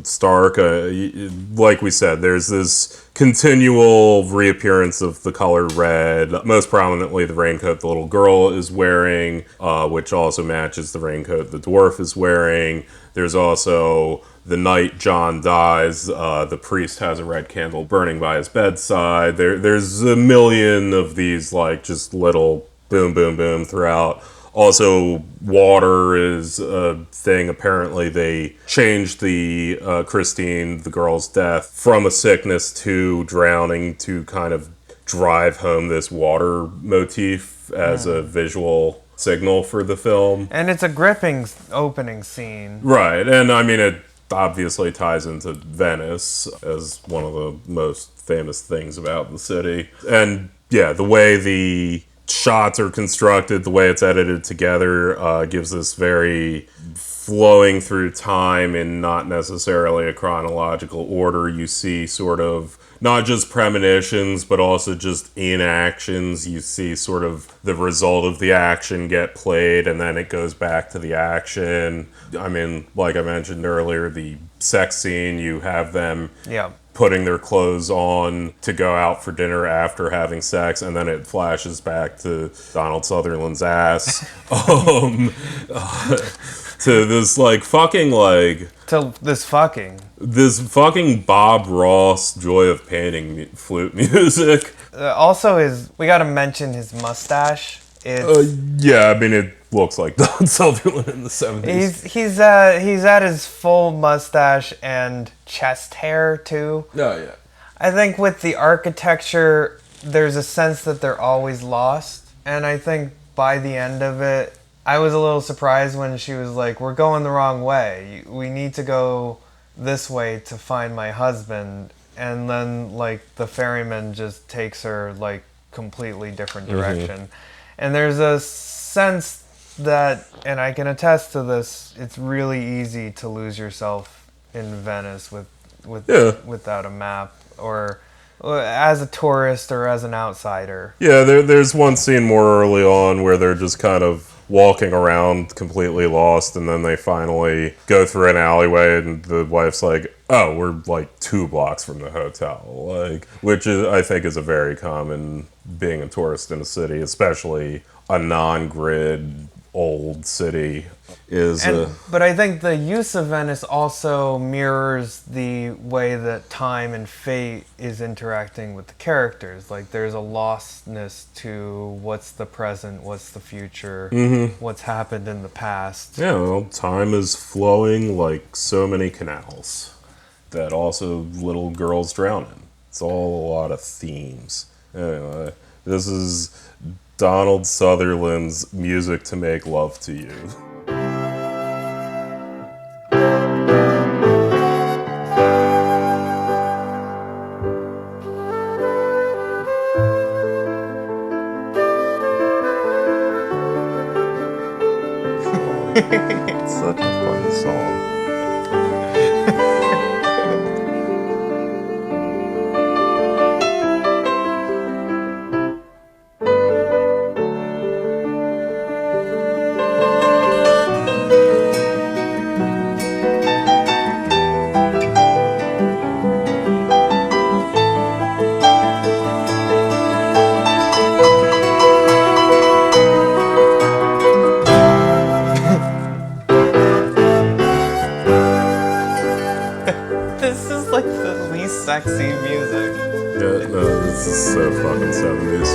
stark. Like we said, there's this continual reappearance of the color red, most prominently the raincoat the little girl is wearing, which also matches the raincoat the dwarf is wearing. There's also the night John dies, the priest has a red candle burning by his bedside. There's a million of these, just little boom, boom, boom throughout. Also, water is a thing. Apparently, they changed the Christine, the girl's death, from a sickness to drowning to kind of drive home this water motif as a visual signal for the film. And it's a gripping opening scene. Right, and I mean, it obviously ties into Venice as one of the most famous things about the city. And yeah, the way the shots are constructed, the way it's edited together, gives this very flowing through time in not necessarily a chronological order. You see sort of not just premonitions, but also just inactions. You see sort of the result of the action get played, and then it goes back to the action. I mean, like I mentioned earlier, the sex scene, you have them putting their clothes on to go out for dinner after having sex, and then it flashes back to Donald Sutherland's ass. To this fucking Bob Ross Joy of Painting flute music. Also, we got to mention his mustache. Yeah, I mean, it looks like Don Sutherland in the 70s. He's at his full mustache and chest hair too. Oh yeah. I think with the architecture, there's a sense that they're always lost, and I think by the end of it, I was a little surprised when she was like, "We're going the wrong way. We need to go this way to find my husband," and then the ferryman just takes her completely different direction. And there's a sense that, and I can attest to this, it's really easy to lose yourself in Venice without a map, or as a tourist or as an outsider. Yeah, there's one scene more early on where they're just kind of walking around completely lost, and then they finally go through an alleyway, and the wife's like, "Oh, we're 2 blocks from the hotel," which is, I think, is a very common being a tourist in a city, especially a non-grid old city. But I think the use of Venice also mirrors the way that time and fate is interacting with the characters. There's a lostness to what's the present, what's the future, what's happened in the past. Yeah, well, time is flowing like so many canals that also little girls drown in. It's all a lot of themes. Anyway, this is Donald Sutherland's Music to Make Love to You. It's such a fun song. Sexy music. Yeah, no, this is so fucking 70s.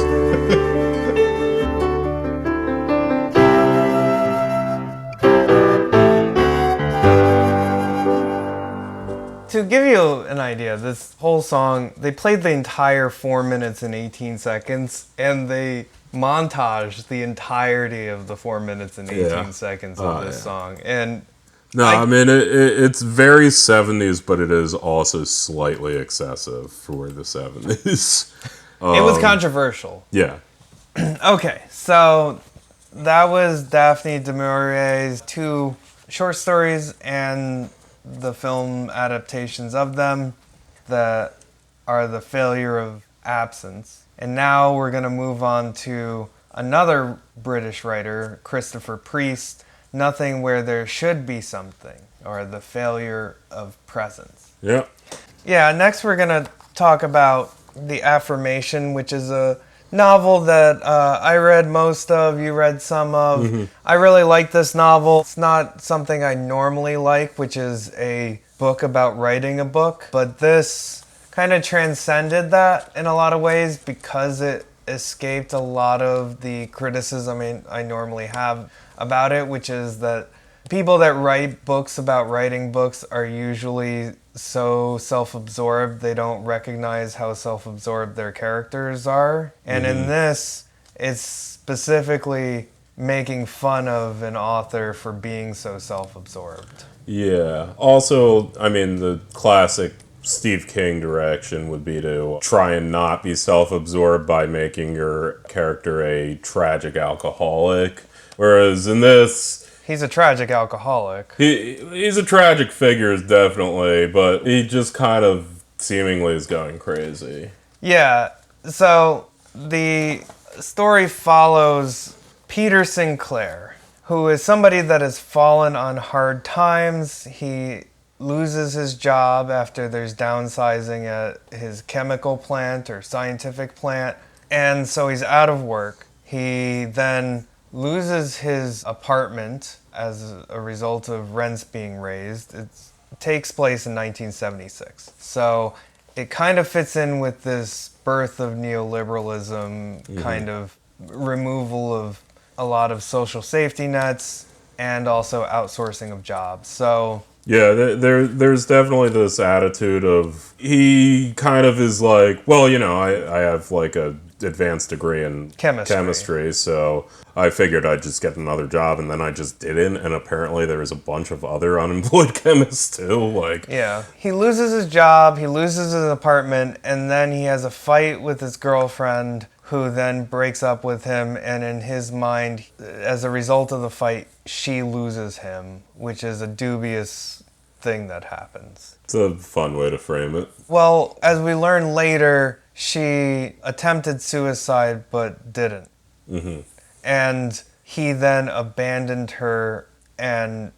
To give you an idea, this whole song, they played the entire 4 minutes and 18 seconds, and they montaged the entirety of the 4 minutes and 18 seconds of this song. And no, I mean, it's very 70s, but it is also slightly excessive for the 70s. It was controversial. Yeah. Okay, so that was Daphne Du Maurier's 2 short stories and the film adaptations of them that are The Failure of Absence. And now we're going to move on to another British writer, Christopher Priest, Nothing Where There Should Be Something, or The Failure of Presence. Yeah. Yeah, next we're going to talk about The Affirmation, which is a novel that I read most of, you read some of. Mm-hmm. I really like this novel. It's not something I normally like, which is a book about writing a book, but this kind of transcended that in a lot of ways because it escaped a lot of the criticism I normally have about it, which is that people that write books about writing books are usually so self-absorbed they don't recognize how self-absorbed their characters are. And in this, it's specifically making fun of an author for being so self-absorbed. Yeah. Also, I mean, the classic Steve King direction would be to try and not be self-absorbed by making your character a tragic alcoholic. Whereas in this, he's a tragic alcoholic. He's a tragic figure, definitely, but he just kind of seemingly is going crazy. Yeah, so the story follows Peter Sinclair, who is somebody that has fallen on hard times. He loses his job after there's downsizing at his chemical plant or scientific plant, and so he's out of work. He then loses his apartment as a result of rents being raised. It takes place in 1976. So it kind of fits in with this birth of neoliberalism, kind of removal of a lot of social safety nets and also outsourcing of jobs. So yeah, there's definitely this attitude of, he kind of is like, well, you know, I have like a advanced degree in chemistry, so I figured I'd just get another job, and then I just didn't, and apparently there was a bunch of other unemployed chemists too, like... Yeah. He loses his job, he loses his apartment, and then he has a fight with his girlfriend, who then breaks up with him, and in his mind, as a result of the fight, she loses him, which is a dubious thing that happens. It's a fun way to frame it. Well, as we learn later, she attempted suicide but didn't. And he then abandoned her and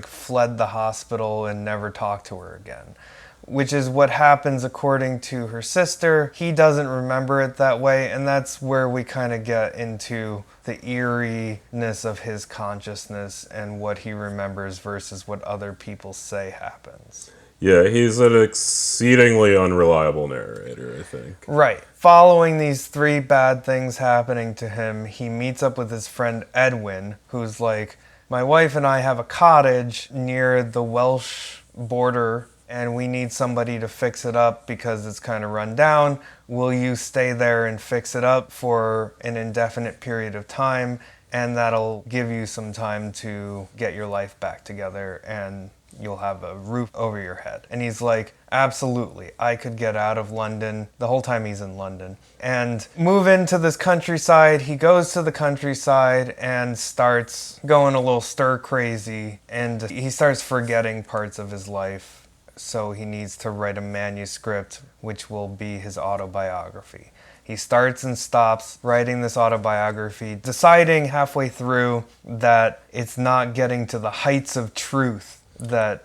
fled the hospital and never talked to her again, which is what happens according to her sister. He doesn't remember it that way, and that's where we kind of get into the eeriness of his consciousness and what he remembers versus what other people say happens. Yeah, he's an exceedingly unreliable narrator, I think. Right. Following these 3 bad things happening to him, he meets up with his friend Edwin, who's like, my wife and I have a cottage near the Welsh border, and we need somebody to fix it up because it's kind of run down. Will you stay there and fix it up for an indefinite period of time? And that'll give you some time to get your life back together, and you'll have a roof over your head. And he's like, absolutely, I could get out of London, the whole time he's in London, and move into this countryside. He goes to the countryside and starts going a little stir crazy, and he starts forgetting parts of his life. So he needs to write a manuscript, which will be his autobiography. He starts and stops writing this autobiography, deciding halfway through that it's not getting to the heights of truth that...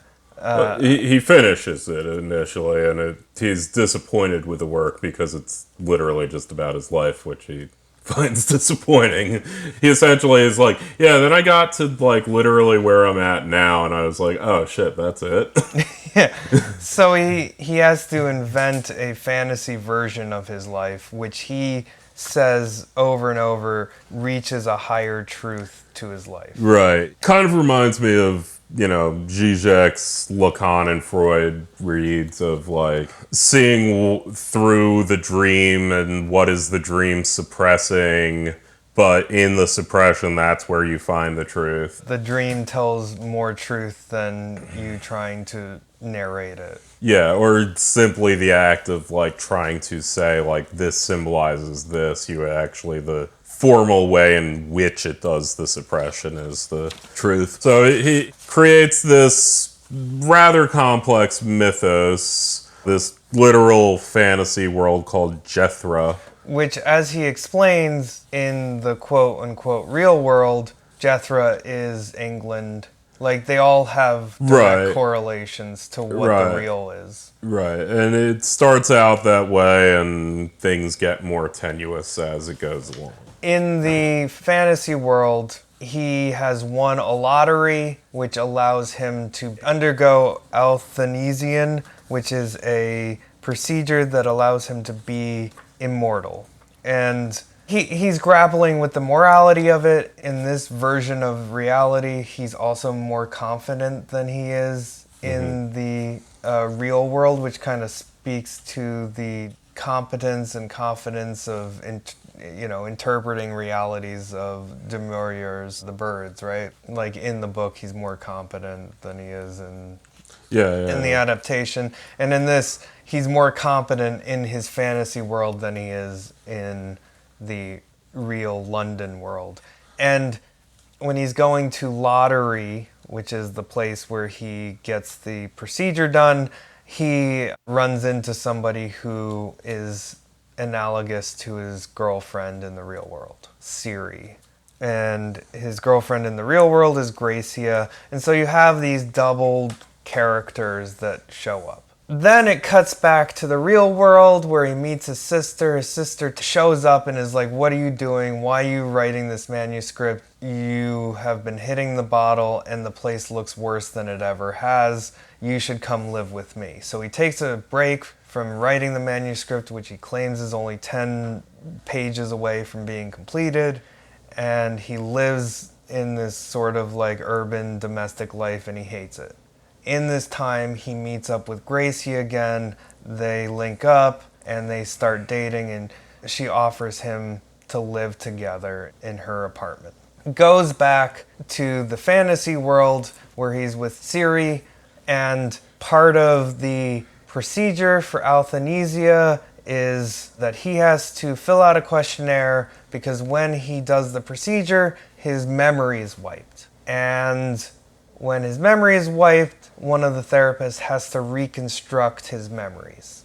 he finishes it initially, and he's disappointed with the work because it's literally just about his life, which he finds disappointing. He essentially is like, yeah, then I got to literally where I'm at now, and I was like, oh shit, that's it. Yeah. So he has to invent a fantasy version of his life, which he says over and over reaches a higher truth to his life. Right. Kind of reminds me of Zizek's Lacan and Freud reads of like seeing through the dream and what is the dream suppressing, but in the suppression, that's where you find the truth. The dream tells more truth than you trying to narrate it. Yeah, or simply the act of like trying to say like this symbolizes this. You actually, the formal way in which it does the suppression is the truth. So he creates this rather complex mythos, this literal fantasy world called Jethra. Which, as he explains in the quote-unquote real world, Jethra is England. Like, they all have direct correlations to what the real is. Right, and it starts out that way, and things get more tenuous as it goes along. In the fantasy world, he has won a lottery, which allows him to undergo euthanasia, which is a procedure that allows him to be immortal. And he's grappling with the morality of it. In this version of reality, he's also more confident than he is in the real world, which kind of speaks to the competence and confidence of interpreting realities of Du Maurier's The Birds, right? Like, in the book, he's more competent than he is in the adaptation. And in this, he's more competent in his fantasy world than he is in the real London world. And when he's going to Lottery, which is the place where he gets the procedure done, he runs into somebody who is analogous to his girlfriend in the real world, Siri. And his girlfriend in the real world is Gracia. And so you have these doubled characters that show up. Then it cuts back to the real world where he meets his sister. His sister shows up and is like, "What are you doing? Why are you writing this manuscript? You have been hitting the bottle and the place looks worse than it ever has. You should come live with me." So he takes a break from writing the manuscript, which he claims is only 10 pages away from being completed, and he lives in this sort of like urban domestic life, and he hates it. In this time, he meets up with Gracie again. They link up and they start dating, and she offers him to live together in her apartment. Goes back to the fantasy world where he's with Siri, and part of the procedure for euthanasia is that he has to fill out a questionnaire because when he does the procedure, his memory is wiped. And when his memory is wiped, one of the therapists has to reconstruct his memories.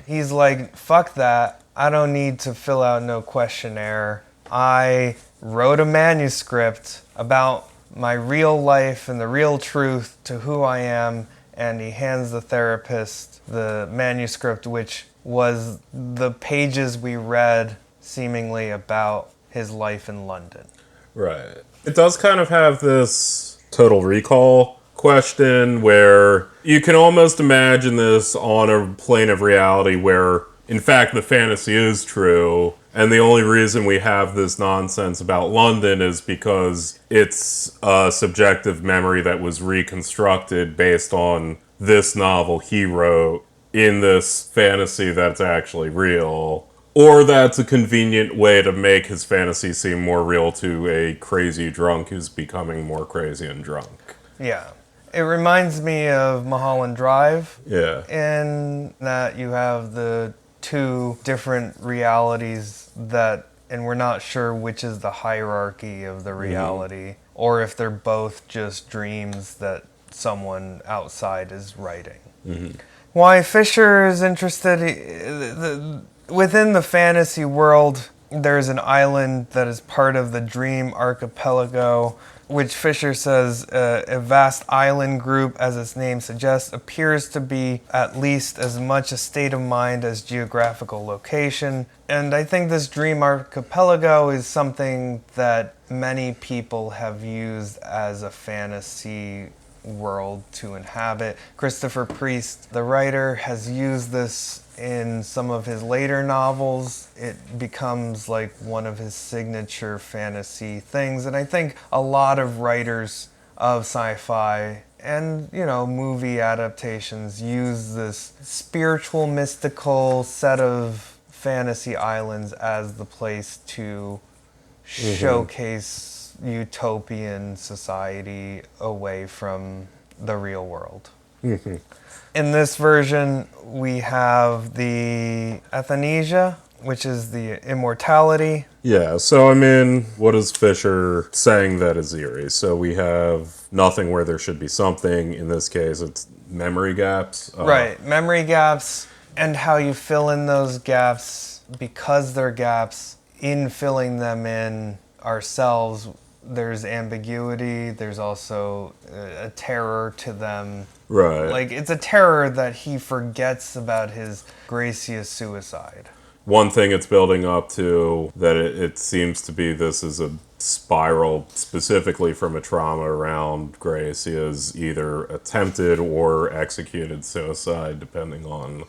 He's like, fuck that. I don't need to fill out no questionnaire. I wrote a manuscript about my real life and the real truth to who I am. And he hands the therapist the manuscript, which was the pages we read seemingly about his life in London. Right. It does kind of have this Total Recall question where you can almost imagine this on a plane of reality where, in fact, the fantasy is true, and the only reason we have this nonsense about London is because it's a subjective memory that was reconstructed based on this novel he wrote in this fantasy that's actually real. Or that's a convenient way to make his fantasy seem more real to a crazy drunk who's becoming more crazy and drunk. Yeah. It reminds me of Mulholland Drive. Yeah. In that you have the two different realities and we're not sure which is the hierarchy of the reality, or if they're both just dreams that someone outside is writing. Why Fisher is interested, within the fantasy world, there's an island that is part of the Dream Archipelago, which Fisher says a vast island group, as its name suggests, appears to be at least as much a state of mind as geographical location. And I think this Dream Archipelago is something that many people have used as a fantasy world to inhabit. Christopher Priest, the writer, has used this in some of his later novels. It becomes like one of his signature fantasy things, and I think a lot of writers of sci-fi and, movie adaptations use this spiritual, mystical set of fantasy islands as the place to showcase utopian society away from the real world. In this version, we have the Athanasia, which is the immortality. Yeah, so what is Fisher saying that is eerie? So we have nothing where there should be something. In this case, it's memory gaps. Right, memory gaps, and how you fill in those gaps because they're gaps. In filling them in ourselves, there's ambiguity, there's also a terror to them. Right. Like, it's a terror that he forgets about his Gracia's suicide. One thing it's building up to, that it seems to be this is a spiral specifically from a trauma around Gracia's either attempted or executed suicide, depending on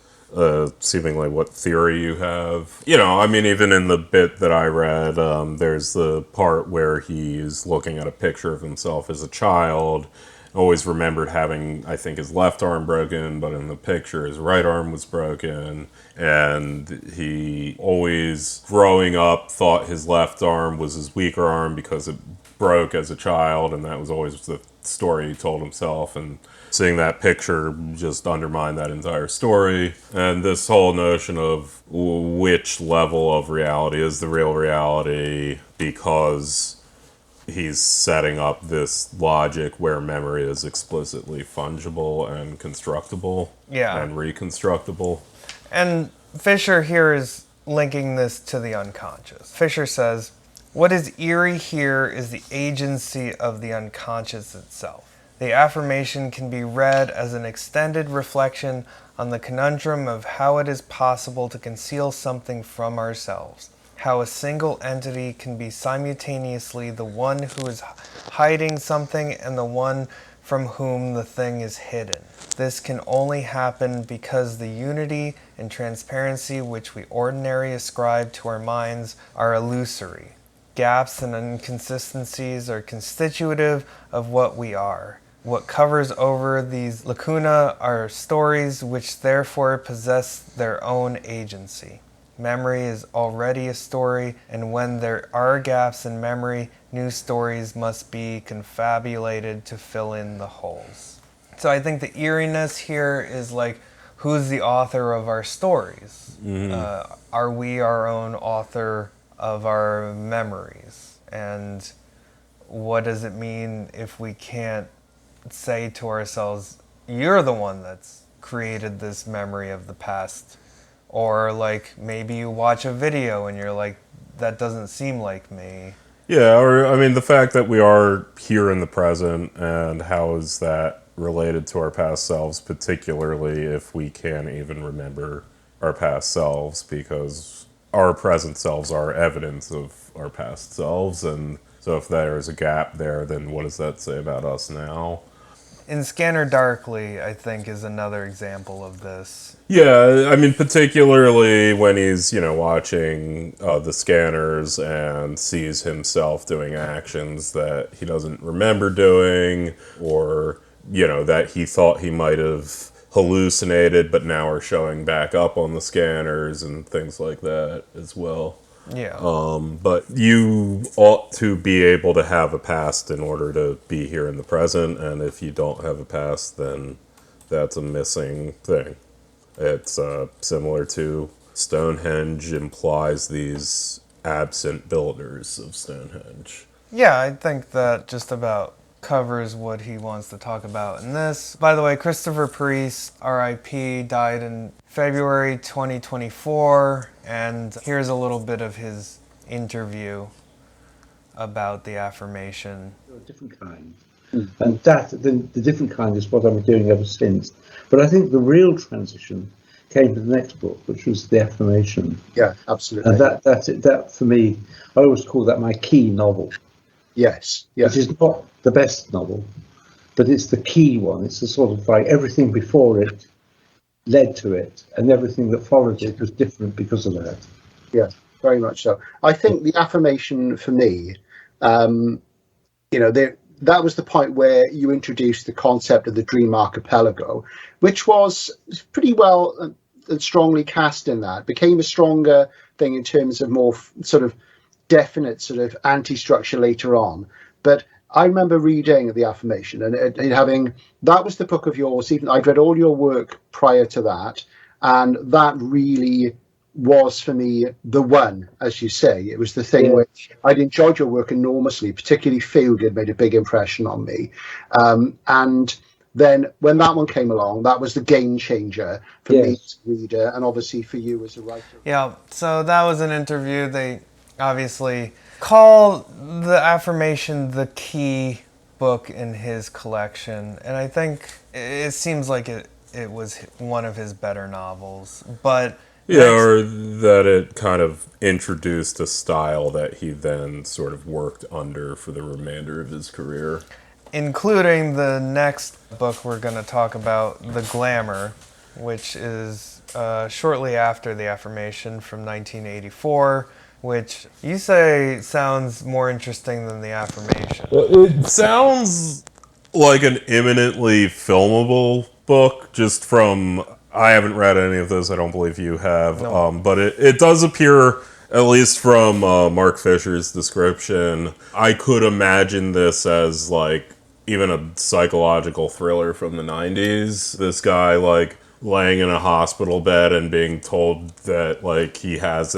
seemingly what theory you have. Even in the bit that I read, there's the part where he's looking at a picture of himself as a child. Always remembered having, I think, his left arm broken, but in the picture his right arm was broken. And he always, growing up, thought his left arm was his weaker arm because it broke as a child, and that was always the story he told himself. And seeing that picture just undermined that entire story. And this whole notion of which level of reality is the real reality, because he's setting up this logic where memory is explicitly fungible and constructible and reconstructible. And Fisher here is linking this to the unconscious. Fisher says, what is eerie here is the agency of the unconscious itself. The affirmation can be read as an extended reflection on the conundrum of how it is possible to conceal something from ourselves. How a single entity can be simultaneously the one who is hiding something and the one from whom the thing is hidden. This can only happen because the unity and transparency which we ordinarily ascribe to our minds are illusory. Gaps and inconsistencies are constitutive of what we are. What covers over these lacuna are stories which therefore possess their own agency. Memory is already a story, and when there are gaps in memory, new stories must be confabulated to fill in the holes. So I think the eeriness here is like, who's the author of our stories? Are we our own author of our memories? And what does it mean if we can't say to ourselves, you're the one that's created this memory of the past? Or like maybe you watch a video and you're like, that doesn't seem like me. Yeah, or the fact that we are here in the present, and how is that related to our past selves, particularly if we can't even remember our past selves, because our present selves are evidence of our past selves. And so if there's a gap there, then what does that say about us now? In Scanner Darkly, I think, is another example of this. Yeah, particularly when he's, watching the scanners and sees himself doing actions that he doesn't remember doing, or, that he thought he might have hallucinated, but now are showing back up on the scanners and things like that as well. Yeah. But you ought to be able to have a past in order to be here in the present, and if you don't have a past, then that's a missing thing. It's similar to Stonehenge implies these absent builders of Stonehenge. Yeah, I think that just about covers what he wants to talk about in this. By the way, Christopher Priest, R.I.P., died in February 2024, and here's a little bit of his interview about the affirmation. A different kind. And that, the different kind is what I'm doing ever since. But I think the real transition came to the next book, which was the affirmation. Yeah, absolutely. And that for me, I always call that my key novel. Yes. Which is not the best novel, but it's the key one. It's the sort of like everything before it led to it, and everything that followed it was different because of that. Yeah, very much so. I think the affirmation for me, that was the point where you introduced the concept of the dream archipelago, which was pretty well and strongly cast in that. Became a stronger thing in terms of more sort of definite sort of anti-structure later on. But I remember reading The Affirmation and having, that was the book of yours. Even I'd read all your work prior to that, and that really was for me the one, as you say. It was the thing where I'd enjoyed your work enormously, particularly Field had made a big impression on me. And then when that one came along, that was the game changer for me as a reader, and obviously for you as a writer. Yeah, so that was an interview. They obviously call The Affirmation the key book in his collection, and I think it seems like it was one of his better novels. But or that it kind of introduced a style that he then sort of worked under for the remainder of his career. Including the next book we're going to talk about, The Glamour, which is shortly after The Affirmation from 1984, which you say sounds more interesting than The Affirmation. It sounds like an imminently filmable book, just from... I haven't read any of this, I don't believe you have, but it does appear, at least from Mark Fisher's description, I could imagine this as, like, even a psychological thriller from the 90s. This guy, like, laying in a hospital bed and being told that, like, he has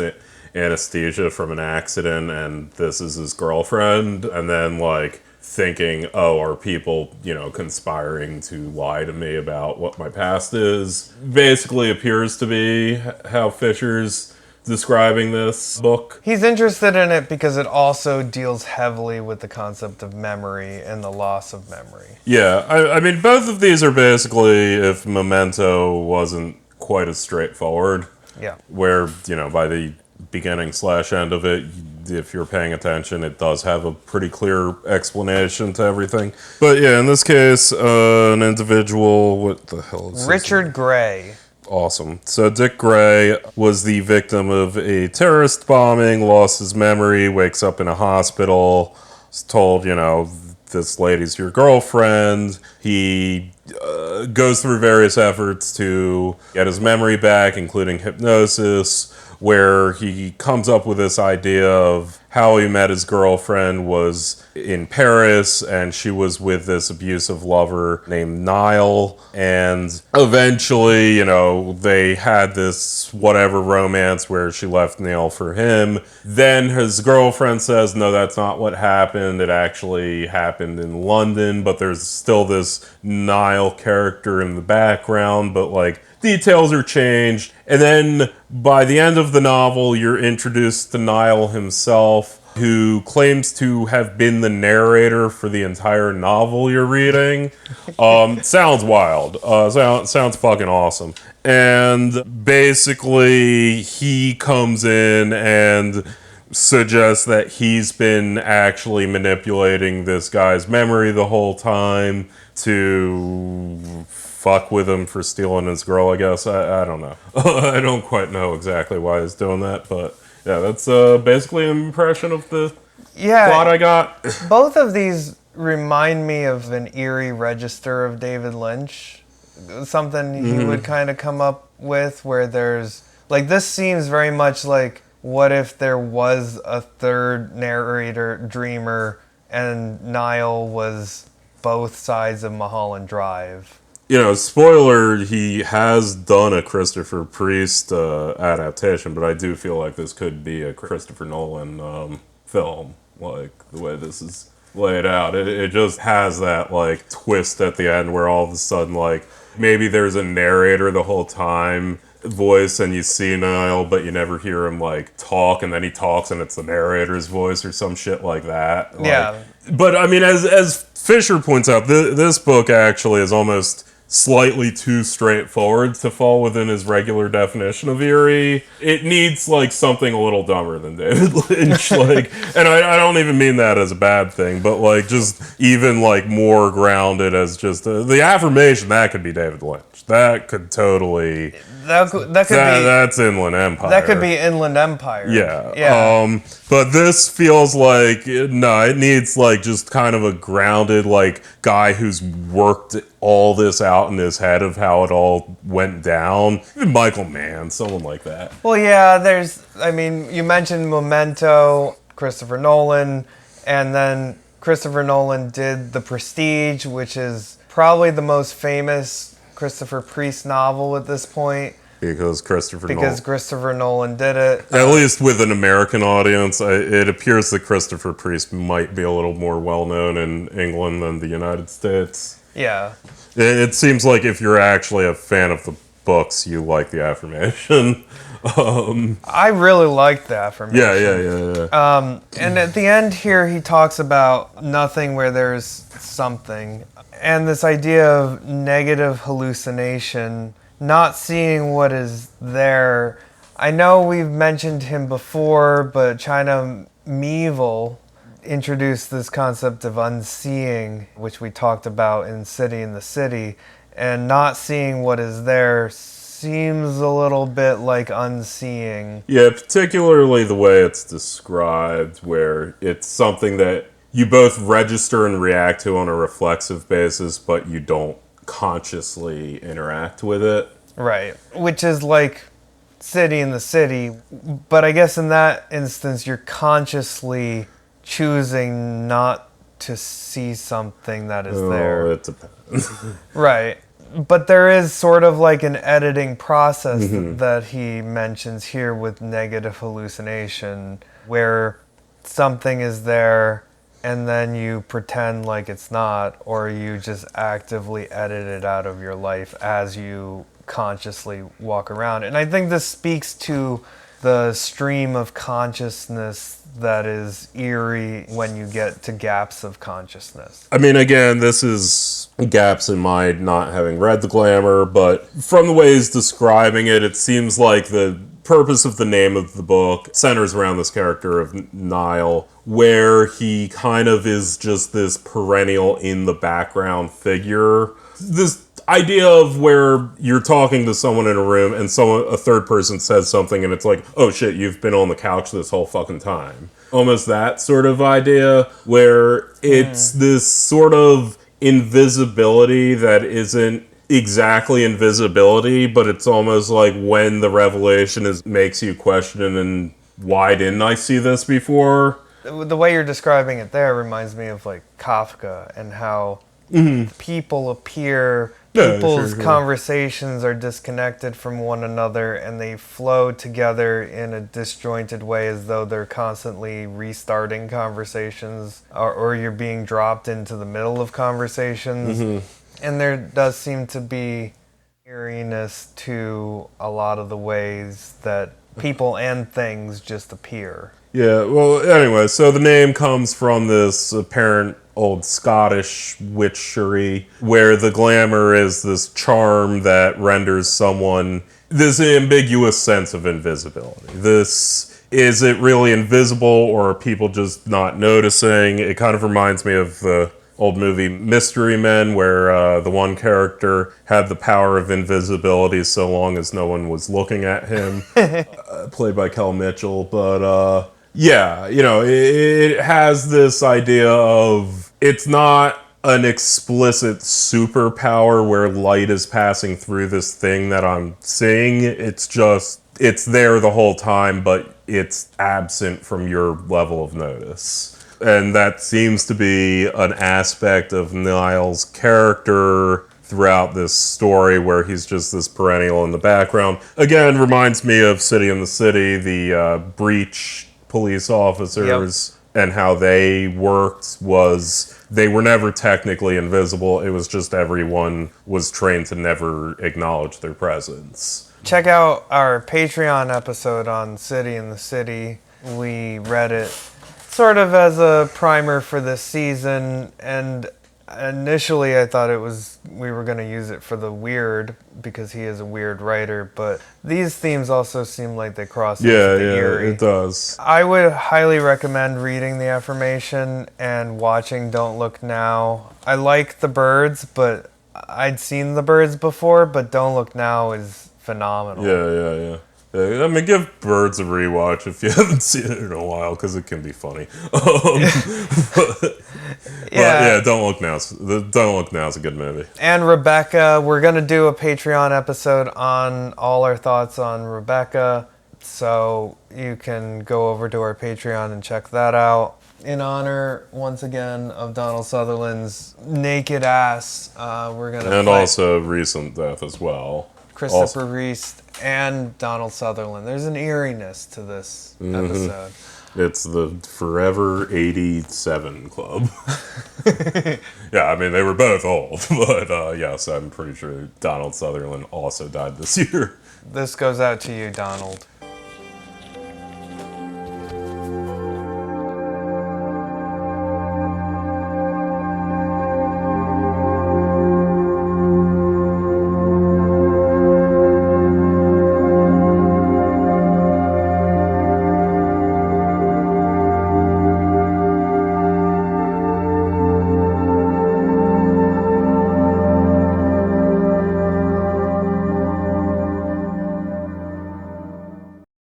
anesthesia from an accident and this is his girlfriend, and then, like, thinking, oh, are people, conspiring to lie to me about what my past is? Basically appears to be how Fisher's describing this book. He's interested in it because it also deals heavily with the concept of memory and the loss of memory. Yeah, I mean, both of these are basically if Memento wasn't quite as straightforward. Yeah. Where, by the beginning/end of it, if you're paying attention, it does have a pretty clear explanation to everything. But yeah, in this case, an individual, what the hell is Richard Gray. Awesome. So Dick Gray was the victim of a terrorist bombing, lost his memory, wakes up in a hospital, is told, this lady's your girlfriend. He goes through various efforts to get his memory back, including hypnosis, where he comes up with this idea of how he met his girlfriend was in Paris, and she was with this abusive lover named Niall, and eventually, they had this whatever romance where she left Neil for him. Then his girlfriend says, no, that's not what happened. It actually happened in London, but there's still this Niall character in the background, but, like, details are changed, and then by the end of the novel, you're introduced to Niall himself, who claims to have been the narrator for the entire novel you're reading. Sounds wild. Sounds fucking awesome. And basically, he comes in and suggests that he's been actually manipulating this guy's memory the whole time to fuck with him for stealing his girl, I guess. I don't know. I don't quite know exactly why he's doing that, but yeah, that's basically an impression of the plot I got. Both of these remind me of an eerie register of David Lynch. Something he would kind of come up with where there's, like, this seems very much like, what if there was a third narrator, dreamer, and Niall was both sides of Mulholland Drive? Spoiler, he has done a Christopher Priest adaptation, but I do feel like this could be a Christopher Nolan film, like, the way this is laid out. It just has that, like, twist at the end where all of a sudden, like, maybe there's a narrator the whole time voice and you see Niall, but you never hear him, like, talk, and then he talks and it's the narrator's voice or some shit like that. Like, yeah. But, I mean, as Fisher points out, this book actually is almost slightly too straightforward to fall within his regular definition of eerie. It needs like something a little dumber than David Lynch, like, and I don't even mean that as a bad thing, but like just even like more grounded as just the affirmation that could be David Lynch. That could totally that's Inland Empire. That could be Inland Empire. Yeah. But this feels like it needs like just kind of a grounded like guy who's worked all this out in his head of how it all went down. Even Michael Mann, someone like that. Well, yeah, you mentioned Memento, Christopher Nolan, and then Christopher Nolan did The Prestige, which is probably the most famous Christopher Priest novel at this point. Because Christopher Nolan did it. At least with an American audience, it appears that Christopher Priest might be a little more well-known in England than the United States. Yeah. It seems like if you're actually a fan of the books, you like the affirmation. I really liked the affirmation. Yeah. And at the end here, he talks about nothing where there's something. And this idea of negative hallucination, not seeing what is there. I know we've mentioned him before, but China Miéville introduced this concept of unseeing, which we talked about in City in the City, and not seeing what is there seems a little bit like unseeing. Yeah, particularly the way it's described, where it's something that you both register and react to on a reflexive basis, but you don't consciously interact with it. Right, which is like City in the City, but I guess in that instance you're consciously choosing not to see something that is there. It depends. Right, but there is sort of like an editing process that he mentions here with negative hallucination, where something is there and then you pretend like it's not, or you just actively edit it out of your life as you consciously walk around. And I think this speaks to the stream of consciousness that is eerie when you get to gaps of consciousness. I mean, again, this is gaps in my not having read The Glamour, but from the way he's describing it, it seems like the purpose of the name of the book centers around this character of Niall, where he kind of is just this perennial in the background figure. This idea of where you're talking to someone in a room and a third person says something and it's like, oh shit, you've been on the couch this whole fucking time. Almost that sort of idea where it's this sort of invisibility that isn't exactly invisibility, but it's almost like when the revelation makes you question, and why didn't I see this before? The way you're describing it there reminds me of like Kafka and how people appear, people's conversations are disconnected from one another and they flow together in a disjointed way as though they're constantly restarting conversations, or you're being dropped into the middle of conversations. And there does seem to be eeriness to a lot of the ways that people and things just appear. Yeah, well, anyway, so the name comes from this apparent old Scottish witchery, where the glamour is this charm that renders someone this ambiguous sense of invisibility. Is it really invisible, or are people just not noticing? It kind of reminds me of the old movie Mystery Men, where the one character had the power of invisibility so long as no one was looking at him, played by Kel Mitchell. But yeah, it has this idea of it's not an explicit superpower where light is passing through this thing that I'm seeing. It's just, it's there the whole time, but it's absent from your level of notice. And that seems to be an aspect of Niall's character throughout this story, where he's just this perennial in the background. Again, reminds me of City in the City, the breach police officers, and how they worked was they were never technically invisible. It was just everyone was trained to never acknowledge their presence. Check out our Patreon episode on City in the City. We read it sort of as a primer for this season, and Initially, I thought we were going to use it for the weird because he is a weird writer, but these themes also seem like they cross into the eerie. It does. I would highly recommend reading The Affirmation and watching Don't Look Now. I like The Birds, but I'd seen The Birds before, but Don't Look Now is phenomenal. Yeah. I mean, give Birds a rewatch if you haven't seen it in a while, because it can be funny. Don't Look Now. Don't Look Now is a good movie. And Rebecca, we're gonna do a Patreon episode on all our thoughts on Rebecca, so you can go over to our Patreon and check that out. In honor, once again, of Donald Sutherland's naked ass, we're gonna and also recent death as well. Christopher Reese and Donald Sutherland. There's an eeriness to this episode. It's the Forever 87 Club. Yeah, I mean, they were both old, but yes, I'm pretty sure Donald Sutherland also died this year. This goes out to you, Donald.